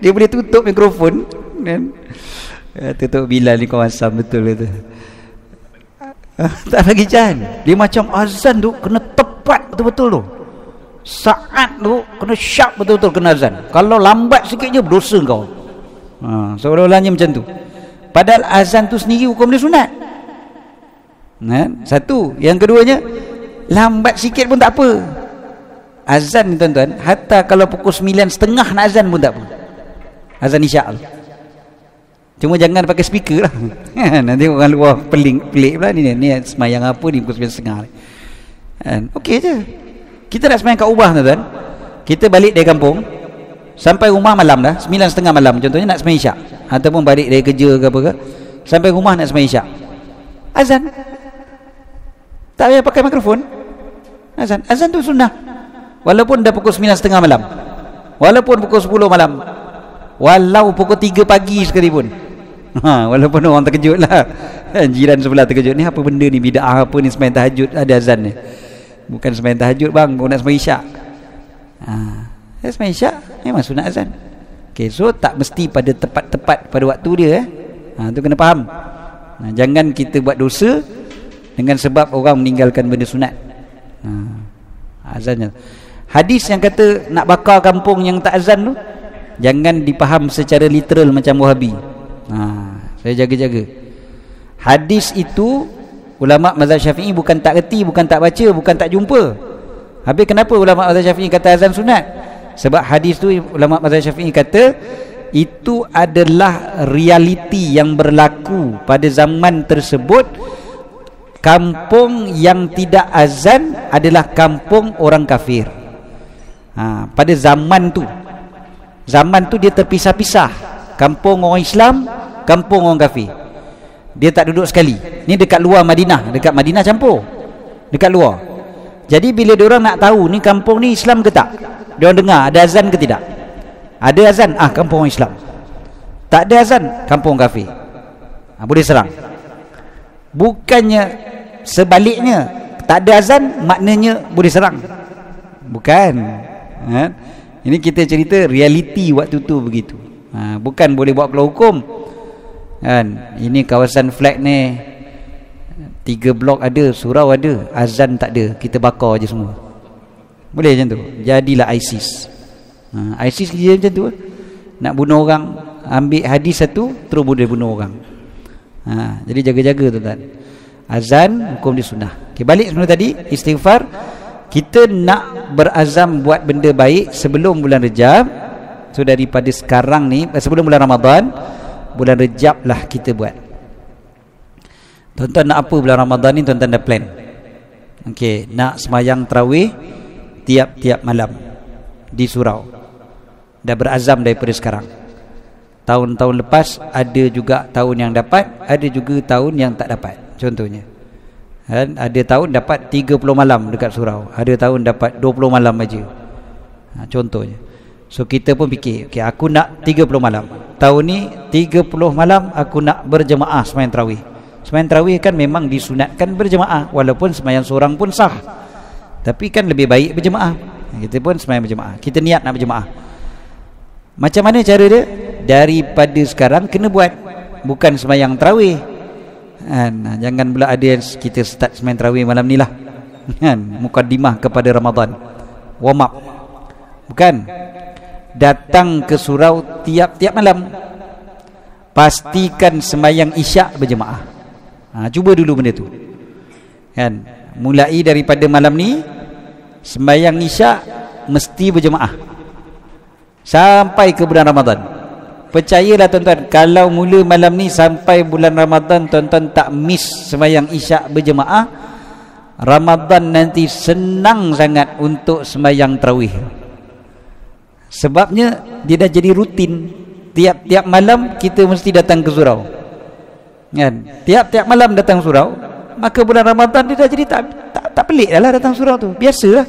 dia boleh tutup mikrofon kan? Tutup Bilal ni kau asam betul itu. Tak lagi jalan. Dia macam azan tu kena tepat betul-betul tu. Saat tu kena sharp betul-betul kena azan. Kalau lambat sikit je berdosa kau. Seolah-olahnya macam tu. Padahal azan tu sendiri hukum dia sunat. Satu. Yang keduanya, lambat sikit pun tak apa. Azan ni tuan-tuan, hatta kalau pukul 9.30 nak azan pun tak apa. Azan isyak tu. Cuma jangan pakai speaker lah. Nanti orang luar pelik pula ni semayang apa ni pukul 9.30. Okey je. Kita nak semayang kat ubah tuan-tuan. kita balik dari kampung sampai rumah malam dah 9:30 malam contohnya nak sembahyang isyak, ataupun balik dari kerja ke apa ke, sampai rumah nak sembahyang isyak, azan. Tak payah pakai mikrofon, azan tu sunnah, walaupun dah pukul 9:30 malam, walaupun pukul 10 malam, walau pukul 3 pagi sekalipun. Walaupun orang terkejut lah, jiran sebelah terkejut, ni apa benda ni, bid'ah apa ni sembahyang tahajud ada azan ni. Bukan sembahyang tahajud bang, kau nak sembahyang isyak. Sembahyang isyak memang sunat azan. Okay, so tak mesti pada tepat-tepat pada waktu dia. Tu kena faham. Jangan kita buat dosa dengan sebab orang meninggalkan benda sunat. Azannya, hadis yang kata nak bakar kampung yang tak azan tu, jangan dipaham secara literal macam Wahabi. Saya jaga-jaga. Hadis itu ulama mazhab Syafi'i bukan tak reti, bukan tak baca, bukan tak jumpa. Habis kenapa ulama mazhab Syafi'i kata azan sunat? Sebab hadis tu ulama mazhab Syafi'i kata itu adalah realiti yang berlaku pada zaman tersebut. Kampung yang tidak azan adalah kampung orang kafir. Pada zaman tu dia terpisah-pisah, kampung orang Islam, kampung orang kafir. Dia tak duduk sekali. Ni dekat luar Madinah, dekat Madinah campur, dekat luar. Jadi bila diorang nak tahu ni kampung ni Islam ke tak, diorang dengar ada azan ke tidak. Ada azan, kampung orang Islam. Tak ada azan, kampung kafir. Boleh serang. Bukannya sebaliknya, tak ada azan maknanya boleh serang. Bukan. Ini kita cerita realiti waktu tu begitu. Bukan boleh buat keluar hukum kan. Ini kawasan flat ni 3 blok ada, surau ada, azan tak ada, kita bakar je semua. Boleh macam tu? Jadilah ISIS. ISIS dia macam tu, nak bunuh orang, ambil hadis satu terus boleh bunuh orang. Jadi jaga-jaga tuan-tuan. Azan hukum dia sunnah. Okay, balik sebelum tadi, istighfar. Kita nak berazam buat benda baik sebelum bulan Rejab. So daripada sekarang ni, sebelum bulan Ramadan, bulan Rejab lah kita buat. Tuan-tuan nak apa bulan Ramadan ni, tuan-tuan dah plan. Okey, nak semayang tarawih tiap-tiap malam di surau. Dah berazam daripada sekarang. Tahun-tahun lepas ada juga tahun yang dapat, ada juga tahun yang tak dapat. Contohnya, ada tahun dapat 30 malam dekat surau, ada tahun dapat 20 malam aja. Contohnya. So kita pun fikir, okay, aku nak 30 malam. Tahun ni 30 malam aku nak berjemaah sembahyang tarawih. Sembahyang tarawih kan memang disunatkan berjemaah, walaupun sembahyang seorang pun sah. Tapi kan lebih baik berjemaah. Kita pun sembahyang berjemaah. Kita niat nak berjemaah. Macam mana cara dia? Daripada sekarang kena buat. Bukan sembahyang tarawih. Jangan pula ada yang kita start sembahyang tarawih malam ni lah. Mukaddimah kepada Ramadan. Warm up. Bukan. Datang ke surau tiap-tiap malam. Pastikan sembahyang isyak berjemaah. Cuba dulu benda tu. Kan? Mulai daripada malam ni, sembahyang isyak mesti berjemaah sampai ke bulan Ramadan. Percayalah tuan-tuan, kalau mula malam ni sampai bulan Ramadan tuan-tuan tak miss sembahyang isyak berjemaah, Ramadan nanti senang sangat untuk sembahyang tarawih. Sebabnya dia dah jadi rutin. Tiap-tiap malam kita mesti datang ke surau. Kan? Tiap-tiap malam datang surau, maka bulan Ramadan dia dah jadi tak pelik dah lah datang surau tu. Biasalah.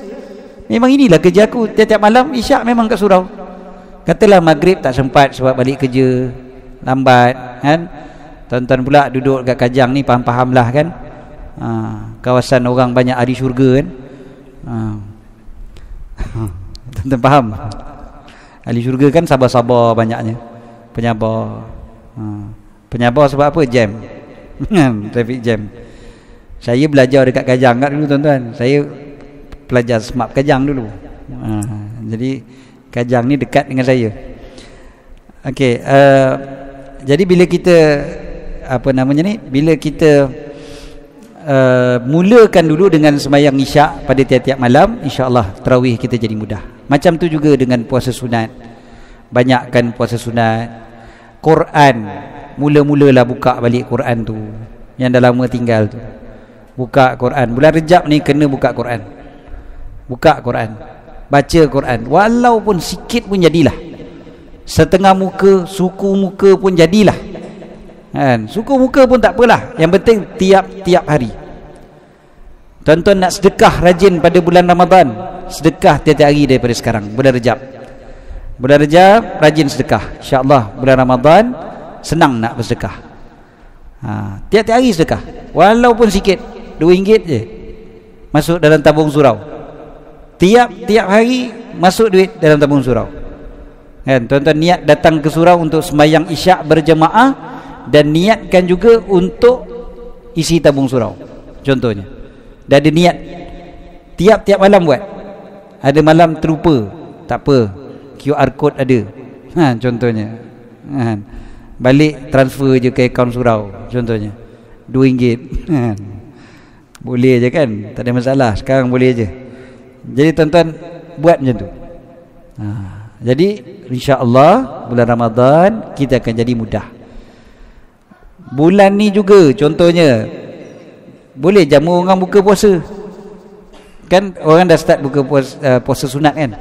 Memang inilah kerja aku. Tiap-tiap malam isyak memang kat surau. Katalah maghrib tak sempat sebab balik kerja lambat kan. Tuan-tuan pula duduk kat Kajang ni, faham-faham lah kan. Kawasan orang banyak ahli syurga kan. Tuan-tuan faham? Ahli syurga kan sabar-sabar banyaknya. Penyabar. Penyabar sebab apa? Jam. Traffic jam. Saya belajar dekat Kajang kat dulu tuan-tuan. Saya pelajar smart Kajang dulu. Jadi Kajang ni dekat dengan saya. Okey, jadi bila kita bila kita mulakan dulu dengan sembahyang isyak pada tiap-tiap malam, insya-Allah tarawih kita jadi mudah. Macam tu juga dengan puasa sunat. Banyakkan puasa sunat. Quran, mula-mulalah buka balik Quran tu yang dah lama tinggal tu. Buka Quran. Bulan Rejab ni kena buka Quran. Buka Quran. baca Quran, walaupun sikit pun jadilah. Setengah muka, suku muka pun jadilah. Kan? Suku muka pun tak apalah, yang penting tiap-tiap hari. Tuan-tuan nak sedekah rajin pada bulan Ramadan, sedekah tiap-tiap hari daripada sekarang, bulan Rejab. Bulan Rejab rajin sedekah, insya-Allah. Bulan Ramadan senang nak bersedekah. Tiap-tiap hari sedekah, walaupun sikit, RM2 je masuk dalam tabung surau. Tiap-tiap hari masuk duit dalam tabung surau. Kan, tuan-tuan niat datang ke surau untuk sembahyang isyak berjemaah, dan niatkan juga untuk isi tabung surau contohnya. Dah ada niat, tiap-tiap malam buat. Ada malam terlupa, tak apa, QR code ada, contohnya. Balik transfer je ke akaun surau contohnya, RM2. Boleh je kan, tak ada masalah, sekarang boleh je. Jadi tuan-tuan buat macam tu. Jadi insya-Allah bulan Ramadan kita akan jadi mudah. Bulan ni juga contohnya, boleh jamu orang buka puasa. Kan orang dah start buka puasa sunat kan,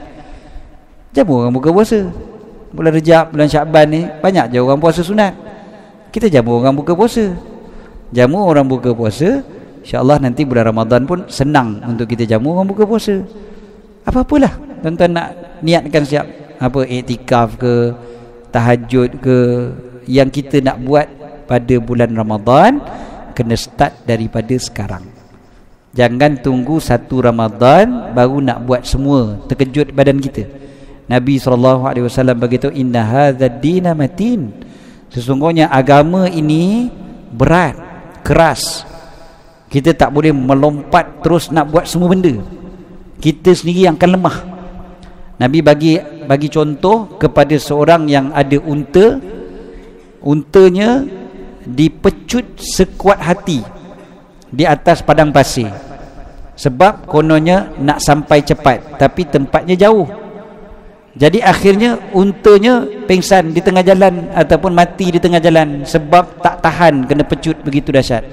jamu orang buka puasa. Bulan Rejab, bulan Syaban ni banyak je orang puasa sunat, kita jamu orang buka puasa. Jamu orang buka puasa, insya-Allah nanti bulan Ramadan pun senang untuk kita jamu orang buka puasa. Apa-apalah tuan-tuan nak niatkan siap, apa, iktikaf ke, tahajud ke, yang kita nak buat pada bulan Ramadan, kena start daripada sekarang. Jangan tunggu satu Ramadan baru nak buat semua, terkejut badan kita. Nabi SAW beritahu, inna hadzal dina matin, sesungguhnya agama ini berat, keras. Kita tak boleh melompat terus nak buat semua benda, kita sendiri yang akan lemah. Nabi bagi contoh kepada seorang yang ada unta. Untanya dipecut sekuat hati di atas padang pasir, sebab kononnya nak sampai cepat, tapi tempatnya jauh. Jadi akhirnya untanya pingsan di tengah jalan ataupun mati di tengah jalan, sebab tak tahan kena pecut begitu dahsyat.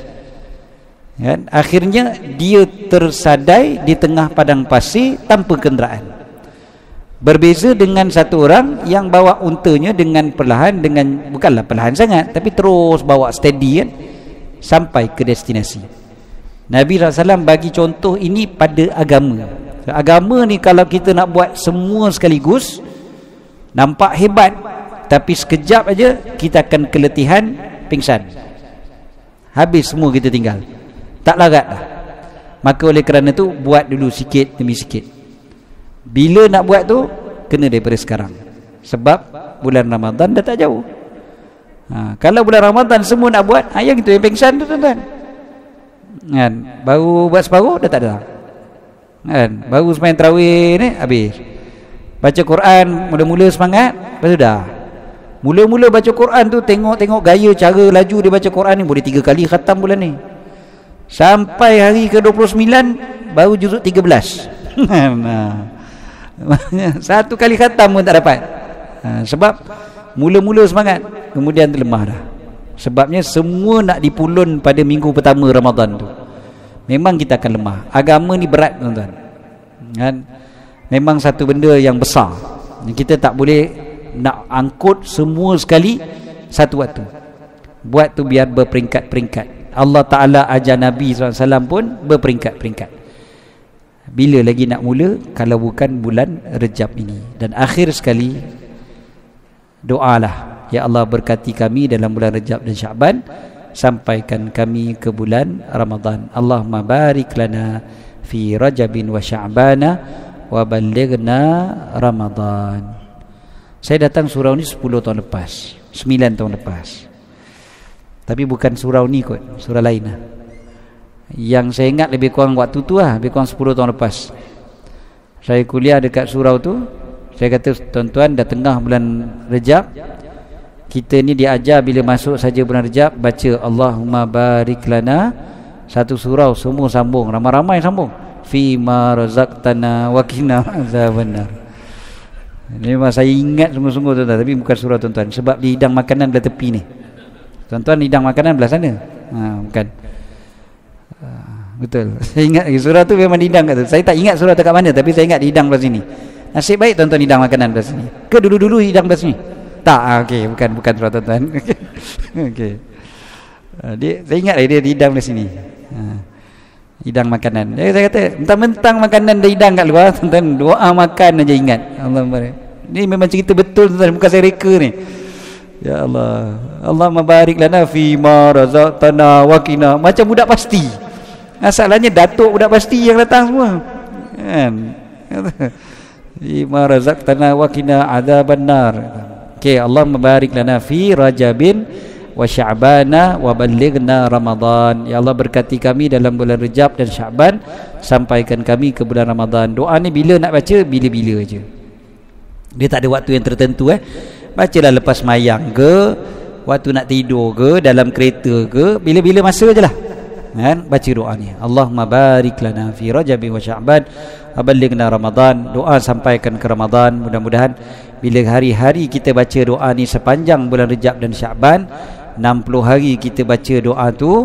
Kan? Akhirnya dia tersadai di tengah padang pasir tanpa kenderaan. Berbeza dengan satu orang yang bawa untanya dengan perlahan, dengan bukanlah perlahan sangat, tapi terus bawa steady kan, sampai ke destinasi. Nabi SAW bagi contoh ini pada agama. Agama ni kalau kita nak buat semua sekaligus, nampak hebat, tapi sekejap aja kita akan keletihan, pingsan, habis semua kita tinggal, tak larat dah. Maka oleh kerana tu buat dulu sikit demi sikit. Bila nak buat tu kena daripada sekarang, sebab bulan Ramadan dah tak jauh. Kalau bulan Ramadan semua nak buat, yang itu yang pengsan tu tuan-tuan. Kan, baru buat separuh dah tak ada. Kan, baru sembahyang tarawih ni habis. Baca Quran mula-mula semangat, lepas tu dah. Mula-mula baca Quran tu tengok gaya cara laju dia baca Quran ni, boleh 3 kali khatam bulan ni. Sampai hari ke-29 baru juzuk 13. Satu kali khatam pun tak dapat. Sebab mula-mula semangat, kemudian terlemah dah. Sebabnya semua nak dipulun pada minggu pertama Ramadan tu, memang kita akan lemah. Agama ni berat tuan-tuan kan? Memang satu benda yang besar, kita tak boleh nak angkut semua sekali satu waktu. Buat tu biar berperingkat-peringkat. Allah Ta'ala ajar Nabi SAW pun berperingkat-peringkat. Bila lagi nak mula kalau bukan bulan Rejab ini? Dan akhir sekali, doalah, ya Allah berkati kami dalam bulan Rejab dan Syaban, sampaikan kami ke bulan Ramadan. Allahumma barik lana fi Rajabin wa Sya'bana wa ballighna Ramadan. Saya datang surau ni 10 tahun lepas, 9 tahun lepas. Tapi bukan surau ni kot, surau lain lah. Yang saya ingat lebih kurang waktu tu lah, lebih kurang 10 tahun lepas. Saya kuliah dekat surau tu. Saya kata, tuan-tuan, dah tengah bulan Rejab, kita ni diajar bila masuk saja bulan Rejab baca Allahumma barik lana, satu surau semua sambung, ramai-ramai sambung, fi ma razaqtana wa qina azabannar. Ini memang saya ingat sungguh-sungguh tuan-tuan, tapi bukan surau tuan-tuan, sebab di hidang makanan belah tepi ni. Tuan-tuan, hidang makanan belah sana. Bukan. Betul. Saya ingat lagi surah tu memang dihidang kat tu. Saya tak ingat surah tu kat mana, tapi saya ingat dihidang belah sini. Nasib baik tuan-tuan hidang makanan belah sini. Ke dulu-dulu hidang belah sini? Tak, okey, bukan surah tuan-tuan. Okey. Saya ingat lagi dia hidang belah sini. Hidang makanan. Jadi saya kata, mentang-mentang makanan dah hidang kat luar, tuan-tuan doa makan aja ingat. Allah. Ini memang cerita betul tuan-tuan, bukan saya reka ni. Ya Allah. Allahumma barik lana fi ma razaqtana wa qina. Macam budak pasti. Masalahnya datuk budak pasti yang datang semua. Kan? Fi ma razaqtana wa qina adzaban nar. Okey, Allahumma barik lana fi Rajabin wa Sya'bana wa ballighna Ramadan. Ya Allah, berkati kami dalam bulan Rejab dan Sya'ban, sampaikan kami ke bulan Ramadan. Doa ni bila nak baca, bila-bila aja. Dia tak ada waktu yang tertentu. Bacalah lepas mayang ke, waktu nak tidur ke, dalam kereta ke, bila-bila masa je lah, kan? Baca doa ni, Allahumma barik lana fi Rajab wa Sya'ban wa ballighna Ramadan. Doa sampaikan ke Ramadan. Mudah-mudahan bila hari-hari kita baca doa ni sepanjang bulan Rejab dan Sya'ban, 60 hari kita baca doa tu,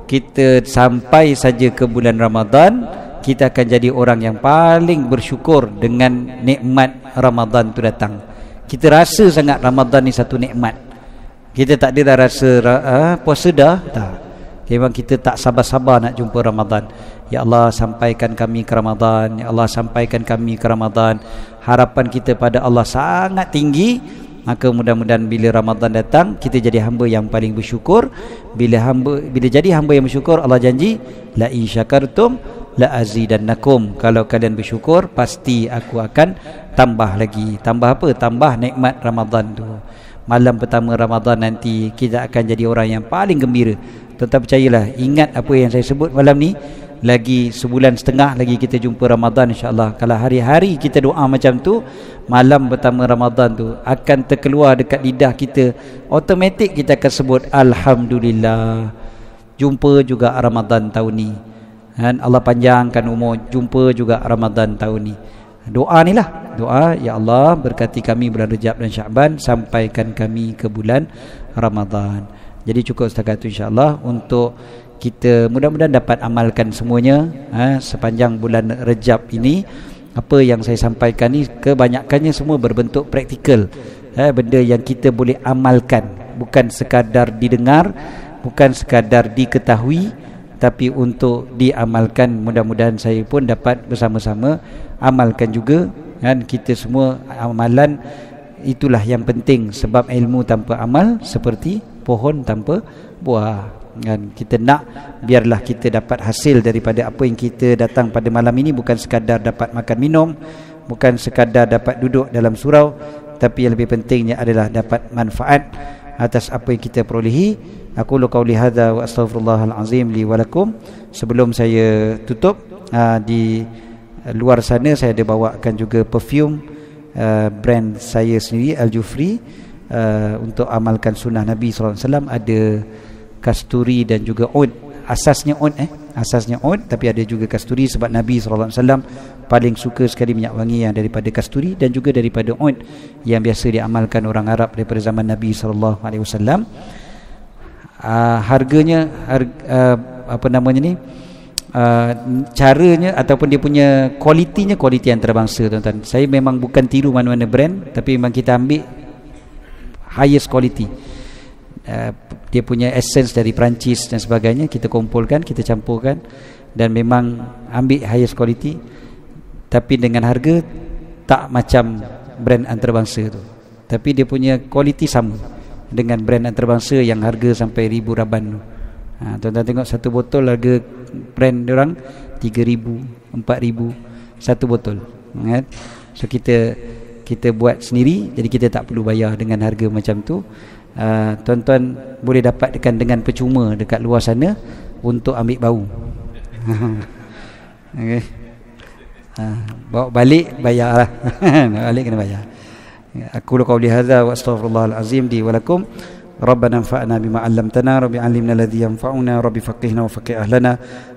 kita sampai saja ke bulan Ramadan, kita akan jadi orang yang paling bersyukur dengan nikmat Ramadan tu datang. Kita rasa sangat Ramadan ni satu nikmat. Kita tak ada dah rasa puasa dah, tak. Memang kita tak sabar-sabar nak jumpa Ramadan. Ya Allah, sampaikan kami ke Ramadan. Ya Allah, sampaikan kami ke Ramadan. Harapan kita pada Allah sangat tinggi. Maka mudah-mudahan bila Ramadan datang, kita jadi hamba yang paling bersyukur. Bila jadi hamba yang bersyukur, Allah janji, la in syakartum la azidannakum. Kalau kalian bersyukur, pasti aku akan tambah lagi. Tambah apa? Tambah nikmat Ramadan tu. Malam pertama Ramadan nanti kita akan jadi orang yang paling gembira. Tuan-tuan percayalah, ingat apa yang saya sebut malam ni, lagi sebulan setengah lagi kita jumpa Ramadan, insya-Allah. Kalau hari-hari kita doa macam tu, malam pertama Ramadan tu akan terkeluar dekat lidah kita, automatik kita akan sebut alhamdulillah, jumpa juga Ramadan tahun ni. Dan Allah panjangkan umur, jumpa juga Ramadan tahun ni. Doa ni lah, doa, ya Allah berkati kami bulan Rejab dan Sya'ban, sampaikan kami ke bulan Ramadan. Jadi cukup setakat itu, insya-Allah, untuk kita mudah-mudahan dapat amalkan semuanya sepanjang bulan Rejab ini. Apa yang saya sampaikan ni kebanyakannya semua berbentuk praktikal, benda yang kita boleh amalkan, bukan sekadar didengar, bukan sekadar diketahui, tapi untuk diamalkan. Mudah-mudahan saya pun dapat bersama-sama amalkan juga, kan? Kita semua amalan itulah yang penting, sebab ilmu tanpa amal seperti pohon tanpa buah, kan? Kita nak biarlah kita dapat hasil daripada apa yang kita datang pada malam ini, bukan sekadar dapat makan minum, bukan sekadar dapat duduk dalam surau, tapi yang lebih pentingnya adalah dapat manfaat atas apa yang kita perolehi. Aku qauli hadza wa astaghfirullahal azim li wa lakum. Sebelum saya tutup, di luar sana saya ada bawakan juga perfume brand saya sendiri, Al-Jufri, untuk amalkan sunnah Nabi sallallahu alaihi wasallam. Ada kasturi dan juga oud. Asasnya oud, tapi ada juga kasturi, sebab Nabi sallallahu alaihi wasallam paling suka sekali minyak wangi yang daripada kasturi dan juga daripada oud yang biasa diamalkan orang Arab daripada zaman Nabi sallallahu alaihi wasallam. Harganya caranya ataupun dia punya kualitinya, kualiti antarabangsa, tuan-tuan. Saya memang bukan tiru mana-mana brand, tapi memang kita ambil highest quality. Dia punya essence dari Perancis dan sebagainya, kita kumpulkan, kita campurkan, dan memang ambil highest quality, tapi dengan harga tak macam brand antarabangsa tu, tapi dia punya quality sama dengan brand antarabangsa yang harga sampai ribu raban tu. Tuan-tuan tengok satu botol harga brand diorang 3,000, 4,000 satu botol, kan? So kita buat sendiri, jadi kita tak perlu bayar dengan harga macam tu. Tuan-tuan boleh dapatkan dengan percuma dekat luar sana untuk ambil bau. Okay. Bawa balik bayarlah. Balik kena bayar. Aku qauli hadza wa astaghfirullahal azim li wa lakum. ربنا انفعنا بما علمتنا رب علمنا الذي ينفعنا رب فقهنا وفقه أهلنا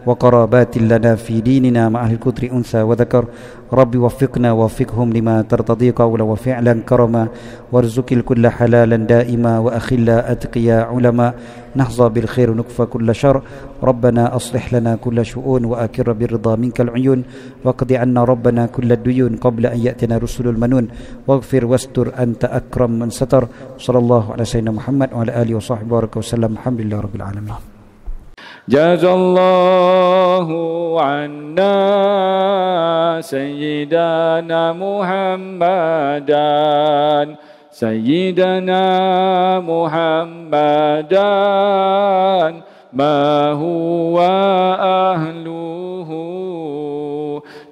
وقرابات لنا في ديننا مع أهل الكتر أنثى وذكر رب وفقنا ووفقهم لما ترتضي قولا وفعلا كرما وارزق الكل حلالا دائما وأخلا أتقيا علماء نحظى بالخير ونكفى كل شر ربنا أصلح لنا كل شؤون وأكر بالرضا منك العيون واقض عنا ربنا كل الديون قبل أن يأتنا رسل المنون واغفر واستر أنت أكرم من ستر صلى الله على سيدنا محمد وعلى آله وصحبه وبارك وسلم الحمد لله رب العالمين. جزا الله عنا سيدنا محمدا سيدنا محمدا ما هو أهل